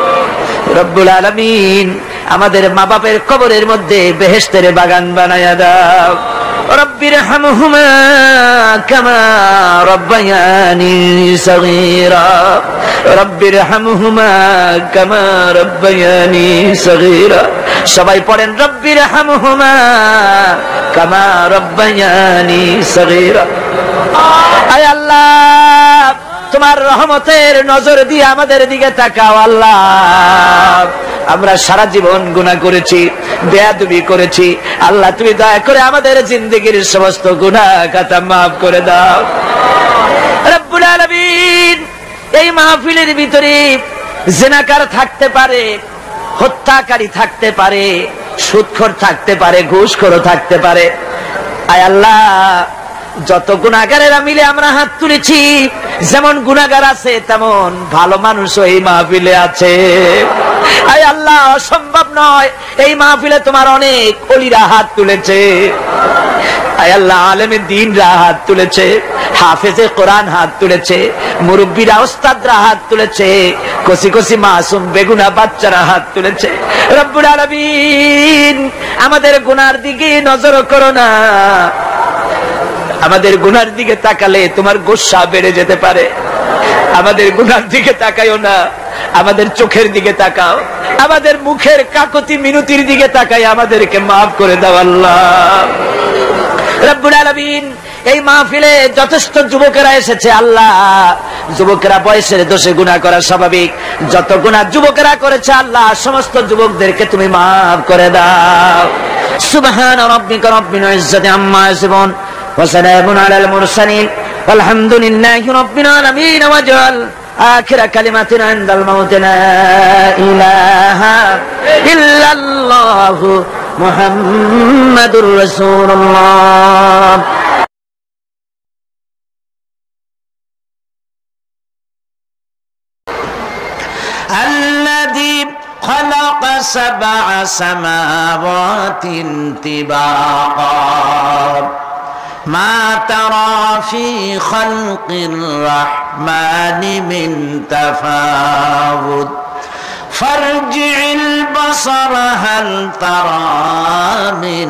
রব্বুল আলামিন। আমাদের মা বাপের কবরের মধ্যে বেহেশতের বাগান বানায়া দাও। রব্বিরহামহুমা কামা রব্বায়ানি সগীরা, রব্বিরহামহুমা কামা রব্বায়ানি সগীরা। সবাই পড়েন, রব্বিরহামহুমা কামা রব্বায়ানি সগীরা। আয় আল্লাহ তোমার রহমতের নজর দিয়ে আমাদের দিকে তাকাও আল্লাহ। আমরা সারা জীবন গুনাহ করেছি, বেয়াদবি করেছি, আল্লাহ তুমি দয়া করে আমাদের জিন্দেগীর সমস্ত গুনাহ খাতা মাফ করে দাও রব্বুল আলামিন। এই মাহফিলের ভিতরে জিনাকার থাকতে পারে, হত্যাকারী থাকতে পারে, সুদখোর থাকতে পারে, ঘুষখোর থাকতে পারে। আয় আল্লাহ যত গুনাহগারেরা মিলে আমরা হাত তুলেছি, যেমন গুনাহগার আছে তেমন ভালো মানুষ এই মাহফিলে আছে। আয় আল্লাহ অসম্ভব নয়, এই মাহফিলে তোমার অনেক ওলিরা হাত তুলেছে। আয় আল্লাহ আলেমে দ্বীনরা হাত তুলেছে, হাফেজে কোরআন হাত তুলেছে, মুরব্বীরা ওস্তাদরা হাত তুলেছে, কচি কচি মাসুম বেগুনা বাচ্চারা হাত তুলেছে। রব্বুল আলামিন আমাদের গুনার দিকে নজর করো না, আমাদের গুনার দিকে তাকালে তোমার গোসা বেড়ে যেতে পারে। আমাদের গুনার দিকে তাকাইও না, আমাদের চোখের দিকে তাকাও, আমাদের মুখের কাকতি মিনতির দিকে তাকাই, আমাদেরকে মাফ করে দাও আল্লাহ রব্বুল আলামিন। এই মাহফিলে যথেষ্ট যুবকেরা এসেছে আল্লাহ, যুবকেরা বয়সের দোষে গুনাহ করা স্বাভাবিক, যত গুনাহ যুবকেরা করেছে আল্লাহ সমস্ত যুবকদেরকে তুমি মাফ করে দাও। সুবহান রাব্বিকা রাব্বিল ইজ্জাতি আম্মা ইয়াসিফুন ওয়া সালামুন আলাল মুরসালিন ওয়ালহামদুলিল্লাহি রাব্বিল আলামিন। ওয়াজআল আখিরা কালিমাতিনা ইনদাল মাউত লা ইলাহা ইল্লাল্লাহু মুহাম্মাদুর রাসূলুল্লাহ। الذي خلق سبع سماوات طباقا ما ترى في خلق الرحمن من تفاوت فارجع البصر هل ترى من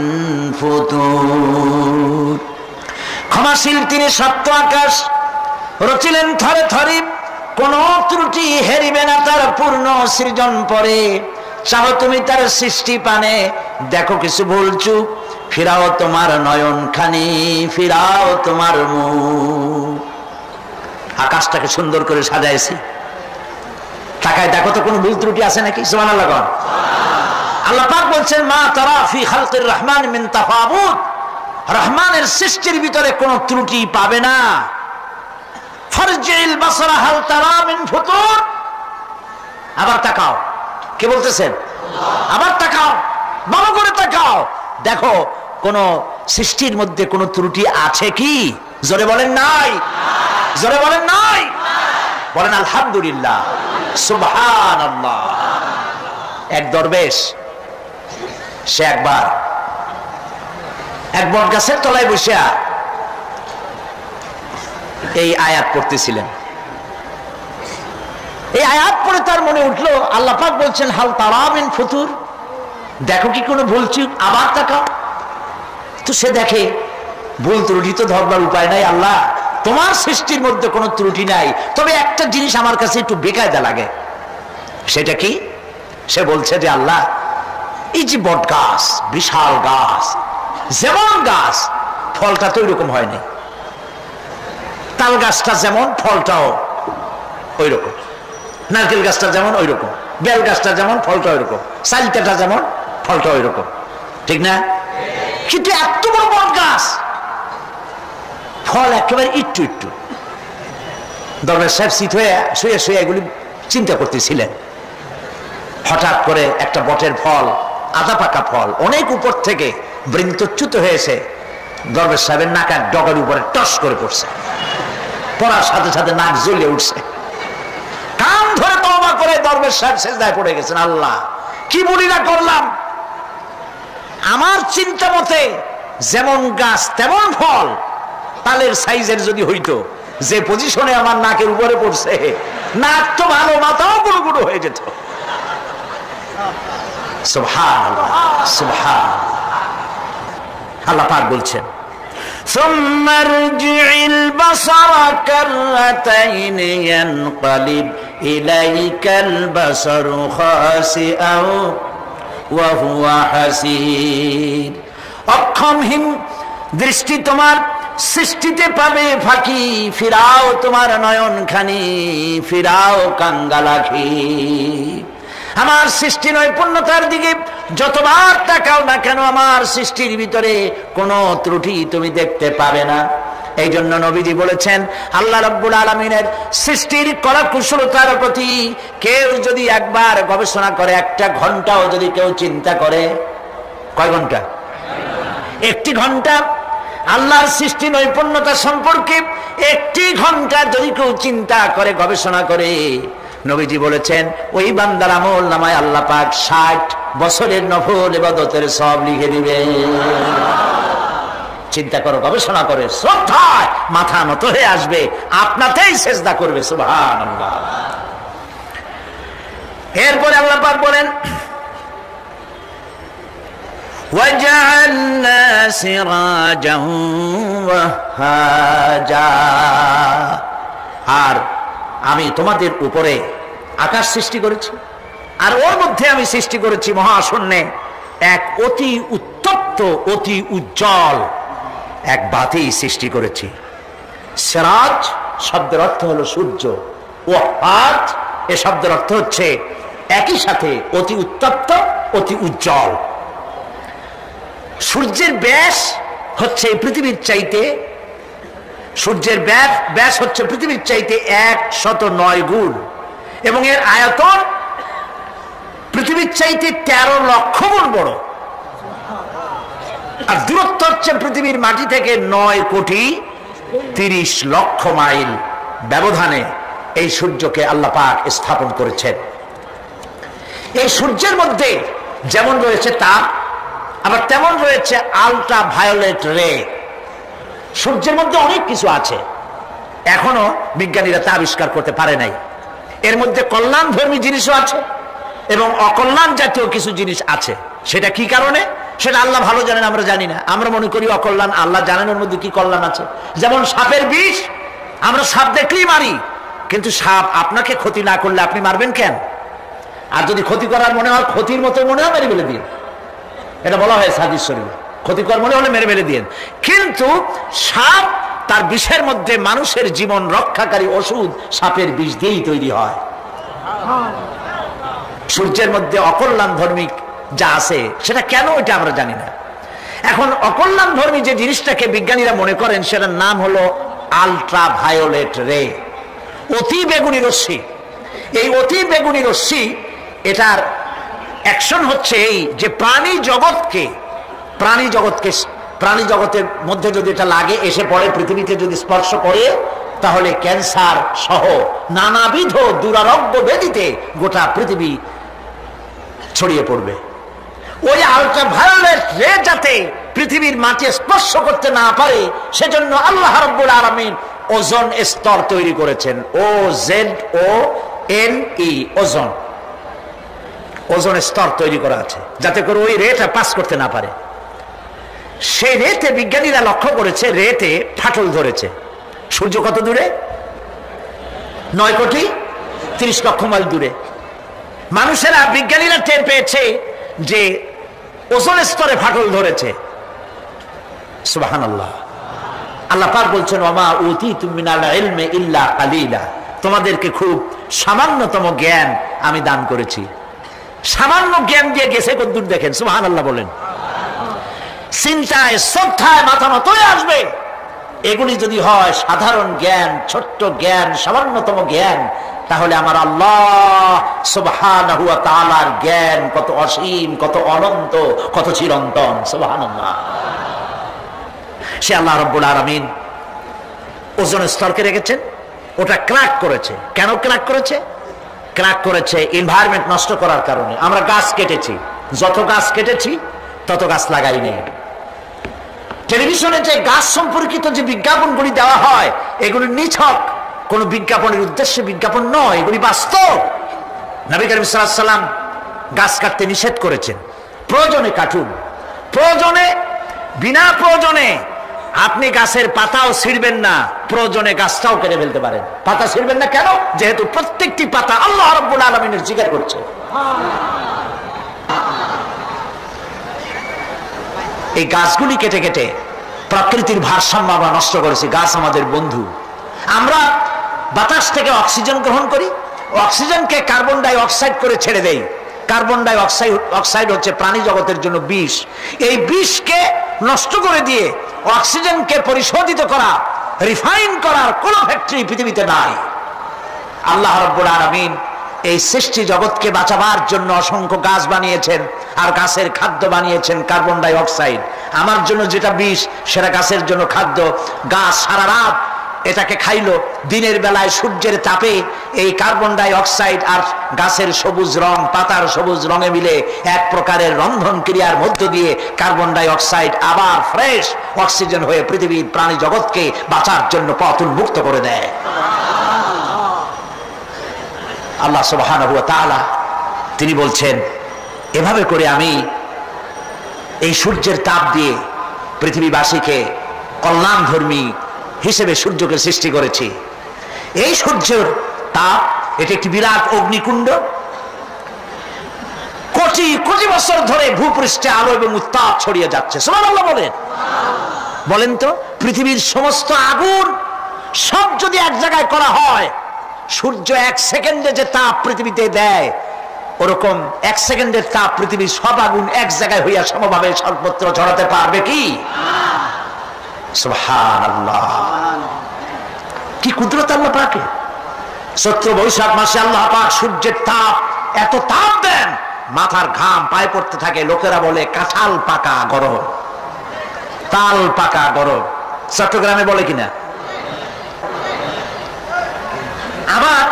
فتور। ক্ষমাশীল তিনি সপ্ত আকাশ রচিলেন থরে থরে, কোন ত্রুটি হেরিবে না তার পূর্ণ সৃজন পরে। চাও তুমি তার সৃষ্টি পানে, দেখো কিছু বলছু, ফিরাও তোমার নয়ন খানি, ফিরাও তোমার মুখ। আকাশটাকে সুন্দর করে সাজাইছি, তাকায় দেখো তো কোন ভুল ত্রুটি আছে নাকি। সুবহানাল্লাহ। আল্লাহ পাক বলছেন মা তারা ফি খালকির রহমান মিন তাফাউত, রহমানের সৃষ্টির ভিতরে কোনো ত্রুটি পাবে না। ফারজিল বাসরা হাল তারা মিন ফুতুর, আবার তাকাও। কে বলতেছেন? আবার তাকাও, ভালো করে তাকাও, দেখো কোন সৃষ্টির মধ্যে কোন ত্রুটি আছে কি? জোরে বলেন নাই, জোরে বলেন নাই, বলেন আলহামদুলিল্লাহ, সুবহানাল্লাহ। এক দরবেশ সে একবার এক বট গাছের তলায় বসে এই আয়াত পড়তেছিলেন। এই আয়াত পড়ে তার মনে উঠলো আল্লাহ পাক বলছেন হাল তারা মিন ফুতুর, দেখো কি কোনো ভুল চুক, আবার তাকাও। তো সে দেখে ভুল ত্রুটি তো ধরবার উপায় নাই আল্লাহ, তোমার সৃষ্টির মধ্যে কোনো ত্রুটি নাই, তবে একটা জিনিস আমার কাছে একটু বেকায়দা লাগে। সেটা কি? সে বলছে যে আল্লাহ এই যে বট গাছ, বিশাল গাছ, যেমন গাছ ফলটা তো ওইরকম হয়নি, তাল গাছটা যেমন ফলটাও ওই রকম, নারকেল গাছটা যেমন ওই রকম, বেল গাছটা যেমন ফলটা ওই রকম, চালতাটা যেমন ফলটা ওই রকম, ঠিক না? কিন্তু এত বড় বট গাছ, ফল একেবারে একটু একটু। দরবেশ সাহেব শীত হয়ে শুয়ে শুয়ে এগুলি চিন্তা করতেছিলেন। হঠাৎ করে একটা বটের ফল, আধা পাকা ফল, অনেক উপর থেকে বৃন্তচ্যুত হয়েছে, দরবেশ সাহেবের নাকের ডগার উপরে টস করে পড়ছে। পড়ার সাথে সাথে নাক জ্বলে উঠছে, কান ধরে তওবা করে দরবেশ সাহেব সিজদায় পড়ে গেছেন। আল্লাহ, কি বলি না করলাম, আমার চিন্তা মতে যেমন গাছ তেমন ফল, তালের সাইজের যদি হইতো, যে পজিশনে আমার নাকের উপরে পড়ছে, নাক তো ভালো, মাথাও গুঁড়ো গুঁড়ো হয়ে যেত। সুবহানাল্লাহ, সুবহানাল্লাহ। আল্লাহ পাক বলছেন ثم ارجع البصر كرتين ينقلب إليك البصر خاسئا وهو حسير। অক্ষমহীন দৃষ্টি তোমার সৃষ্টিতে পাবে ফাঁকি, ফিরাও তোমার নয়ন খানি, ফিরাও কাঙ্গালাখি। আমার সৃষ্টি নৈপুণ্যতার দিকে যতবার তাকাও না কেন, আমার সৃষ্টির ভিতরে কোনো ত্রুটি তুমি দেখতে পাবে না। এই জন্য নবীজি বলেছেন আল্লাহ রাব্বুল আলামিনের সৃষ্টির কলা কুশলতার প্রতি কেউ যদি একবার গবেষণা করে, একটা ঘন্টাও যদি কেউ চিন্তা করে, কয় ঘন্টা? একটি ঘন্টা আল্লাহর সৃষ্টি নৈপুণ্যতা সম্পর্কে একটি ঘন্টা যদি কেউ চিন্তা করে, গবেষণা করে, নবীজি বলেছেন ওই বান্দার আমল নামায় আল্লাহ পাক 60 বছরের নফল ইবাদতের সব লিখে দিবে। চিন্তা করো, গবেষণা করে, শ্রদ্ধায় মাথা নত হয়ে আসবে, আপনাতেই সেজদা করবে। সুবহানাল্লাহ। এরপরে আল্লাহ পাক বলেন ওয়াজআলনা সিরাজান ওয়াহাজা, আর আমি তোমাদের উপরে আকাশ সৃষ্টি করেছি, আর ওর মধ্যে আমি সৃষ্টি করেছি মহাশূন্যে এক অতি উত্তপ্ত অতি উজ্জ্বল এক বাতি সৃষ্টি করেছি। সিরাজ শব্দের অর্থ হলো সূর্য, ও আজ এ শব্দের অর্থ হচ্ছে একই সাথে অতি উত্তপ্ত অতি উজ্জ্বল। সূর্যের ব্যাস হচ্ছে পৃথিবীর চাইতে, সূর্যের ব্যাস হচ্ছে পৃথিবীর চাইতে 109 গুণ, এবং এর আয়তন পৃথিবীর চাইতে 13 লক্ষ গুণ বড়, আর দূরত্ব হচ্ছে পৃথিবীর মাটি থেকে 9,30,00,000 মাইল ব্যবধানে এই সূর্যকে আল্লাহ পাক স্থাপন করেছেন। এই সূর্যের মধ্যে যেমন রয়েছে তাপ, আবার তেমন রয়েছে আলট্রা ভায়োলেট রে। সূর্যের মধ্যে অনেক কিছু আছে, এখনো বিজ্ঞানীরা তা আবিষ্কার করতে পারে নাই। এর মধ্যে কল্যাণধর্মী জিনিসও আছে এবং অকল্যাণ জাতীয় কিছু জিনিস আছে। সেটা কি কারণে, সেটা আল্লাহ ভালো জানেন, আমরা জানি না। আমরা মনে করি অকল্যাণ, আল্লাহ জানেন ওর মধ্যে কি কল্যাণ আছে। যেমন সাপের বিষ, আমরা সাপ দেখলেই মারি, কিন্তু সাপ আপনাকে ক্ষতি না করলে আপনি মারবেন কেন? আর যদি ক্ষতি করার মনে হয়, ক্ষতির মতো মনে হয়, মেরে ফেলে দিন। এটা বলা হয় হাদিস শরীফে, ক্ষতিকর মনে হলে মেরে ফেলে দিন। কিন্তু সাপ তার বিষের মধ্যে মানুষের জীবন রক্ষাকারী ওষুধ সাপের বিষ দিয়েই তৈরি হয়। সূর্যের মধ্যে অকল্যাণ ধর্মী যা আছে সেটা কেন, এটা আমরা জানি না। এখন অকল্যাণ ধর্মী যে জিনিসটাকে বিজ্ঞানীরা মনে করেন, সেটার নাম হলো আলট্রা ভায়োলেট রে, অতি বেগুনি রশ্মি। এই অতি বেগুনি রশ্মি, এটার অ্যাকশন হচ্ছে এই যে প্রাণী জগতের মধ্যে যদি এটা লাগে, এসে পড়ে পৃথিবীতে যদি স্পর্শ করে, তাহলে ক্যান্সার সহ নানাবিধ দুরারোগ্য ব্যাধিতে গোটা পৃথিবী ছড়িয়ে পড়বে। ওই আলট্রা ভায়োলেট রে যাতে পৃথিবীর মাটি স্পর্শ করতে না পারে, সেজন্য আল্লাহ রাব্বুল আলামিন ওজোন স্তর তৈরি করেছেন। OZONE, ওজোন স্তর তৈরি করা আছে যাতে করে ওই রেটা পাস করতে না পারে। সেই রেতে বিজ্ঞানীরা লক্ষ্য করেছে, রেতে ফাটল ধরেছে। সূর্য কত দূরে? 9,30,00,000 মাইল দূরে। মানুষেরা, বিজ্ঞানীরা টের পেয়েছে যে ওজোন স্তরে ফাটল ধরেছে। সুবহানাল্লাহ। আল্লাহ পাক বলছেন, ওমা উতীতুম মিনাল ইলমি ইল্লা কালিলা, তোমাদেরকে খুব সামান্যতম জ্ঞান আমি দান করেছি। সামান্য জ্ঞান দিয়ে গেছে কতদূর দেখেন। সুবহানাল্লাহ বলেন। চিন্তায় শ্রদ্ধায় মাথা নত হয়ে আসবে। এগুলি যদি হয় সাধারণ জ্ঞান, ছোট্ট জ্ঞান, সামান্যতম জ্ঞান, তাহলে আমার আল্লাহ সুবহানাহু ওয়া তাআলার জ্ঞান কত অসীম, কত অনন্ত, কত চিরন্তন। সুবহানাল্লাহ। সে আল্লাহ রাব্বুল আলামিন ওজোন স্তরকে রেখেছেন, ওটা ক্র্যাক করেছে। কেন ক্র্যাক করেছে? ক্র্যাক করেছে এনভায়রনমেন্ট নষ্ট করার কারণে। আমরা গাছ কেটেছি, যত গাছ কেটেছি তত গাছ লাগাই নেই। টেলিভিশনে যে গাছ সম্পর্কিত যে বিজ্ঞাপনগুলি দেওয়া হয়, এগুলি নিছক কোন বিজ্ঞাপনের উদ্দেশ্যে বিজ্ঞাপন নয়, এগুলি বাস্তব। নবী করিম সাল্লাল্লাহু আলাইহি ওয়াসাল্লাম গাছ কাটতে নিষেধ করেছেন। প্রয়োজনে কাটুন, প্রয়োজনে, বিনা প্রয়োজনে আপনি গাছের পাতাও ছিঁড়বেন না, প্রয়োজনে গাছটাও কেটে ফেলতে পারেন। পাতা ছিঁড়বেন না কেন? যেহেতু প্রত্যেকটি পাতা আল্লাহ রাব্বুল আলামিনের জিকির করছে। এই গাছগুলি কেটে কেটে প্রকৃতির ভারসাম্য আমরা নষ্ট করেছি। গাছ আমাদের বন্ধু। আমরা বাতাস থেকে অক্সিজেন গ্রহণ করি, অক্সিজেনকে কার্বন ডাই অক্সাইড করে ছেড়ে দেই। কার্বন ডাই অক্সাইড হচ্ছে প্রাণী জগতের জন্য বিষ। এই বিষকে নষ্ট করে দিয়ে অক্সিজেনকে পরিশোধিত করা, রিফাইন করার কোন ফ্যাক্টরি পৃথিবীতে নাই। আল্লাহ রাব্বুল আলামিন এই সৃষ্টি জগৎকে বাঁচাবার জন্য অসংখ্য গাছ বানিয়েছেন, আর গাছের খাদ্য বানিয়েছেন কার্বন ডাই অক্সাইড। আমার জন্য যেটা বিষ, সেটা গাছের জন্য খাদ্য। গাছ সারা রাত এটাকে খাইলো, দিনের বেলায় সূর্যের তাপে এই কার্বন ডাই অক্সাইড আর গাছের সবুজ রং, পাতার সবুজ রঙে মিলে এক প্রকারের রন্ধন ক্রিয়ার মধ্য দিয়ে কার্বন ডাই অক্সাইড আবার ফ্রেশ অক্সিজেন হয়ে পৃথিবীর প্রাণী জগৎকে বাঁচার জন্য পথ উন্মুক্ত করে দেয়। আল্লাহ সুবহানাহু ওয়া তাআলা তিনি বলছেন, এভাবে করে আমি এই সূর্যের তাপ দিয়ে পৃথিবীবাসীকে কল্যাণধর্মী হিসেবে সূর্যকে সৃষ্টি করেছি। এই সূর্যের তাপ, এটা একটি বিরাট অগ্নিকুণ্ড। কোটি কোটি বছর ধরে ভূপৃষ্ঠে আলো এবং উত্তাপ ছড়িয়ে যাচ্ছে। সুবহানাল্লাহ বলেন। বলেন তো, পৃথিবীর সমস্ত আগুন সব যদি এক জায়গায় করা হয়, সূর্য 1 সেকেন্ডে যে তাপ পৃথিবীতে দেয়, ওরকম 1 সেকেন্ডের তাপ পৃথিবীর সব আগুন এক জায়গায় হইয়া সমভাবে সর্বত্র ছড়াতে পারবে কি? সুবহানাল্লাহ, কি কুদরত আল্লাহ পাকের। চৈত্র বৈশাখ মাসে আল্লাহ পাক সূর্যের তাপ, এত তাপ দেন, মাথার ঘাম পায়ে পড়তে থাকে। লোকেরা বলে কাঁঠাল পাকা গরম, তাল পাকা গরম। চট্টগ্রামে বলে কিনা? আবার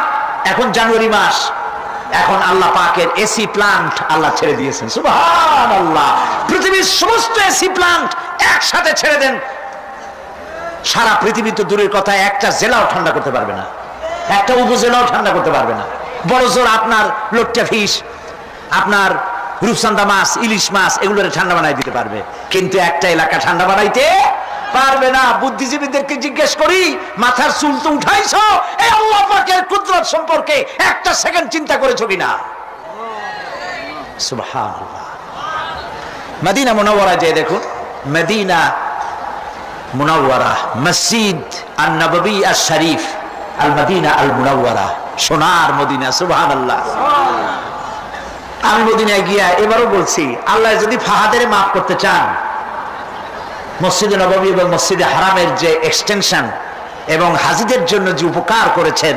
এখন জানুয়ারি মাস, এখন আল্লাহ পাকের এসি প্লান্ট আল্লাহ ছেড়ে দিয়েছেন। সুবহানাল্লাহ, পৃথিবীর সমস্ত এসি প্লান্ট একসাথে ছেড়ে দেন, সারা পৃথিবী তো দূরের কথা, একটা জেলাও ঠান্ডা করতে পারবে না, একটা উপজেলাও ঠান্ডা করতে পারবে না। বড় জোর আপনার লোট্টা ফিশ, আপনার রূপচান্দা মাছ, ইলিশ মাছ, এগুলোর ঠান্ডা বানাই দিতে পারবে, কিন্তু একটা এলাকা ঠান্ডা বানাইতে পারবে না। বুদ্ধিজীবীদেরকে জিজ্ঞেস করি, মাথার চুল তো উঠাইছো, এই আল্লাহ পাকের কুদরত সম্পর্কে একটা সেকেন্ড চিন্তা করেছো কিনা? সুবহানাল্লাহ। মদিনা মুনাওয়ারা যে দেখুন, মদিনা মুনাওয়ারা, মসজিদ আন-নববী আশ-শরীফ, আল মদিনা আল মুনাওয়ারা, সোনার মদিনা। সুবহানাল্লাহ। আমি মদিনায় গিয়া এবারও বলছি, আল্লাহ যদি ফাহাদের মাফ করতে চান, মসজিদে নববী এবং মসজিদে হারামের যে এক্সটেনশন এবং হাজিদের জন্য যে উপকার করেছেন,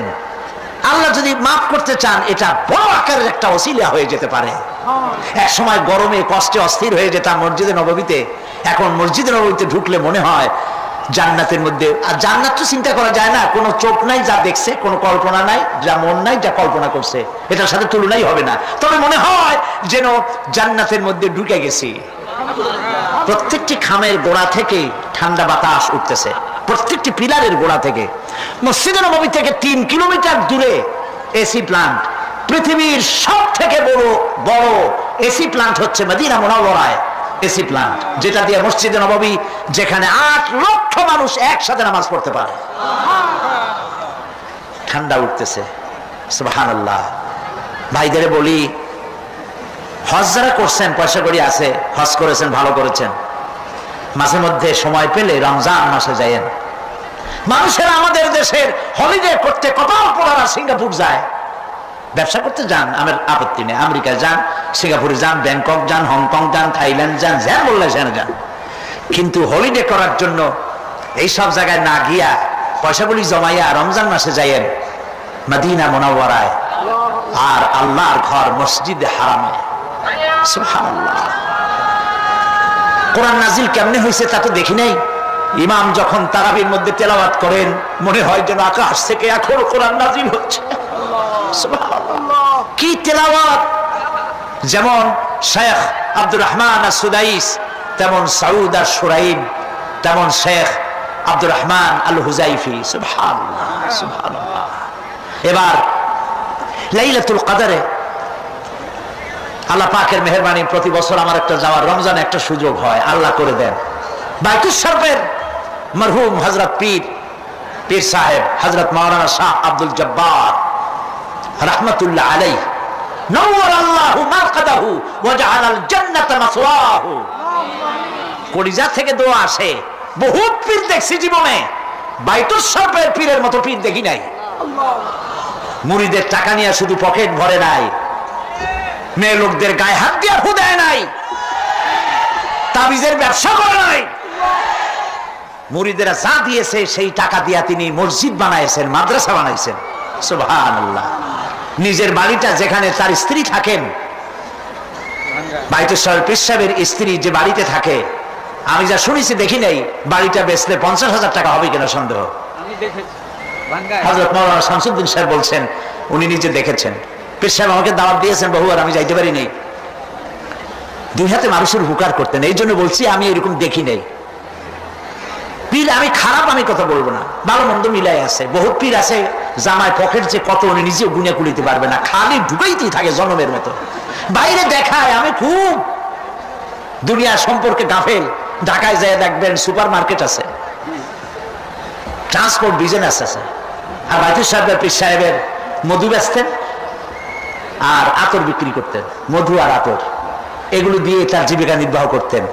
আল্লাহ যদি মাফ করতে চান, এটা বড় আকারের একটা ওসিলা হয়ে যেতে পারে। এক সময় গরমে কষ্টে অস্থির হয়ে যেতাম মসজিদে নববীতে, এখন মসজিদে নববীতে ঢুকলে মনে হয় জান্নাতের মধ্যে। আর জান্নাত তো চিন্তা করা যায় না, কোনো চোখ নাই যা দেখছে, কোনো কল্পনা নাই, যা মন নাই যা কল্পনা করছে, এটার সাথে তুলনাই হবে না। তবে মনে হয় যেন জান্নাতের মধ্যে ঢুকে গেছি। প্রত্যেকটি খামের গোড়া থেকে ঠান্ডা বাতাস উঠতেছে, প্রত্যেকটি পিলারের গোড়া থেকে। মসজিদে নববী থেকে 3 কিলোমিটার দূরে এসি প্লান্ট। পৃথিবীর সব থেকে বড় এসি প্লান্ট হচ্ছে মদিনা মুনাওয়ারায় এসি প্লান্ট, যেটা দিয়ে মসজিদে নববী, যেখানে 8 লক্ষ মানুষ একসাথে নামাজ পড়তে পারে, ঠান্ডা উঠতেছে। সুবহানাল্লাহ। ভাইদের বলি, হজ যারা করছেন, পয়সা করি আছে, হজ করেছেন, ভালো করেছেন, মাঝে মধ্যে সময় পেলে রমজান মাসে যায়েন। মানুষেরা আমাদের দেশের হলিডে করতে কপাল পোড়ারা সিঙ্গাপুর যায়, ব্যবসা করতে যান, আমার আপত্তি নেই, আমেরিকা যান, সিঙ্গাপুরে যান, ব্যাংকক যান, হংকং যান, থাইল্যান্ড যান, যা বললে সেখানে যান, কিন্তু হলিডে করার জন্য এইসব জায়গায় না গিয়া পয়সাগুলি জমাইয়া রমজান মাসে যাইয়েন মদিনা মুনাওয়ারায়, আর আল্লাহর ঘর মসজিদে হারামে। সুবহানাল্লাহ। কোরআন নাজিল কেমনে হয়েছে তা তো দেখি নাই। ইমাম যখন তারাবির মধ্যে তেলাওয়াত করেন, মনে হয় যেন আকাশ থেকে এখন কোরআন নাজিল হচ্ছে। সুবহানাল্লাহ, কি তেলাওয়াত! যেমন শেখ আব্দুর রহমান আস-সুদাইস, তেমন সাউদ আশ-শুরাইব, তেমন শেখ আব্দুর রহমান আল হুজাইফি। সুবহানাল্লাহ, সুবহানাল্লাহ। এবার লাইলাতুল কদরে আল্লাহ পাকের মেহেরবানি, প্রতি বছর আমার একটা যাওয়ার, রমজানে একটা সুযোগ হয়, আল্লাহ করে দেন। বাইতুল শরীফের মরহুম হযরত পীর সাহেব হযরত মাওলানা শাহ আব্দুল জব্বার রাহমাতুল্লাহ আলাইহি, নওয়ার আল্লাহু মারকাদাহু ওয়া জাআলাল জান্নাতা মাসওয়াহু। কলিজা থেকে দোয়া আসে। বহুত পীর দেখছি জীবনে, বাইতুল শরীফের পীরের মতো পীর দেখি নাই। মুরিদের টাকা নিয়ে শুধু পকেট ভরে নাই, মেয়ে লোকদের গায়ে হাত দিয়ে ফু দেয় নাই, তাবিজের ব্যবসা করে নাই। মুরিদেরা যা দিয়েছে সেই টাকা দিয়া তিনি মসজিদ বানাইছেন, মাদ্রাসা বানাইছেন। সুবহানাল্লাহ। নিজের বাড়িটা যেখানে তার স্ত্রী থাকেন, বাইতুল শরীফ পীর সাহেবের স্ত্রী যে বাড়িতে থাকে, আমি যা শুনেছি দেখি নাই, বাড়িটা বেচলে 50,000 টাকা হবে কিনা সন্দেহ। হযরত মাওলানা শামসুদ্দিন সাহেব বলছেন উনি নিজে দেখেছেন। পীর সাহেব আমাকে দাওয়াত দিয়েছেন বহুবার, আমি যাইতে পারি নাই। 2 হাতে মানুষের উপকার করতেন, এই জন্য বলছি আমি এরকম দেখি নাই। পীর আমি খারাপ আমি কথা বলবো না, ভালো মন্দ মিলাই আছে। বহুত পীর আছে জামায় পকেট যে কত উনি নিজেও গুনে কুলিতে পারবে না, খালি ঢুকাইতেই থাকে জনমের মতো, বাইরে দেখায় আমি খুব দুনিয়া সম্পর্কে গাফেল। ঢাকায় যায় দেখবেন সুপার মার্কেট আছে, ট্রান্সপোর্ট বিজনেস আছে, আর বাইতুল সাহেবের পীর সাহেবের মধু বেচতেন আর আতর বিক্রি করতেন, মধু আর আতর, এগুলো দিয়ে তার জীবিকা নির্বাহ করতেন।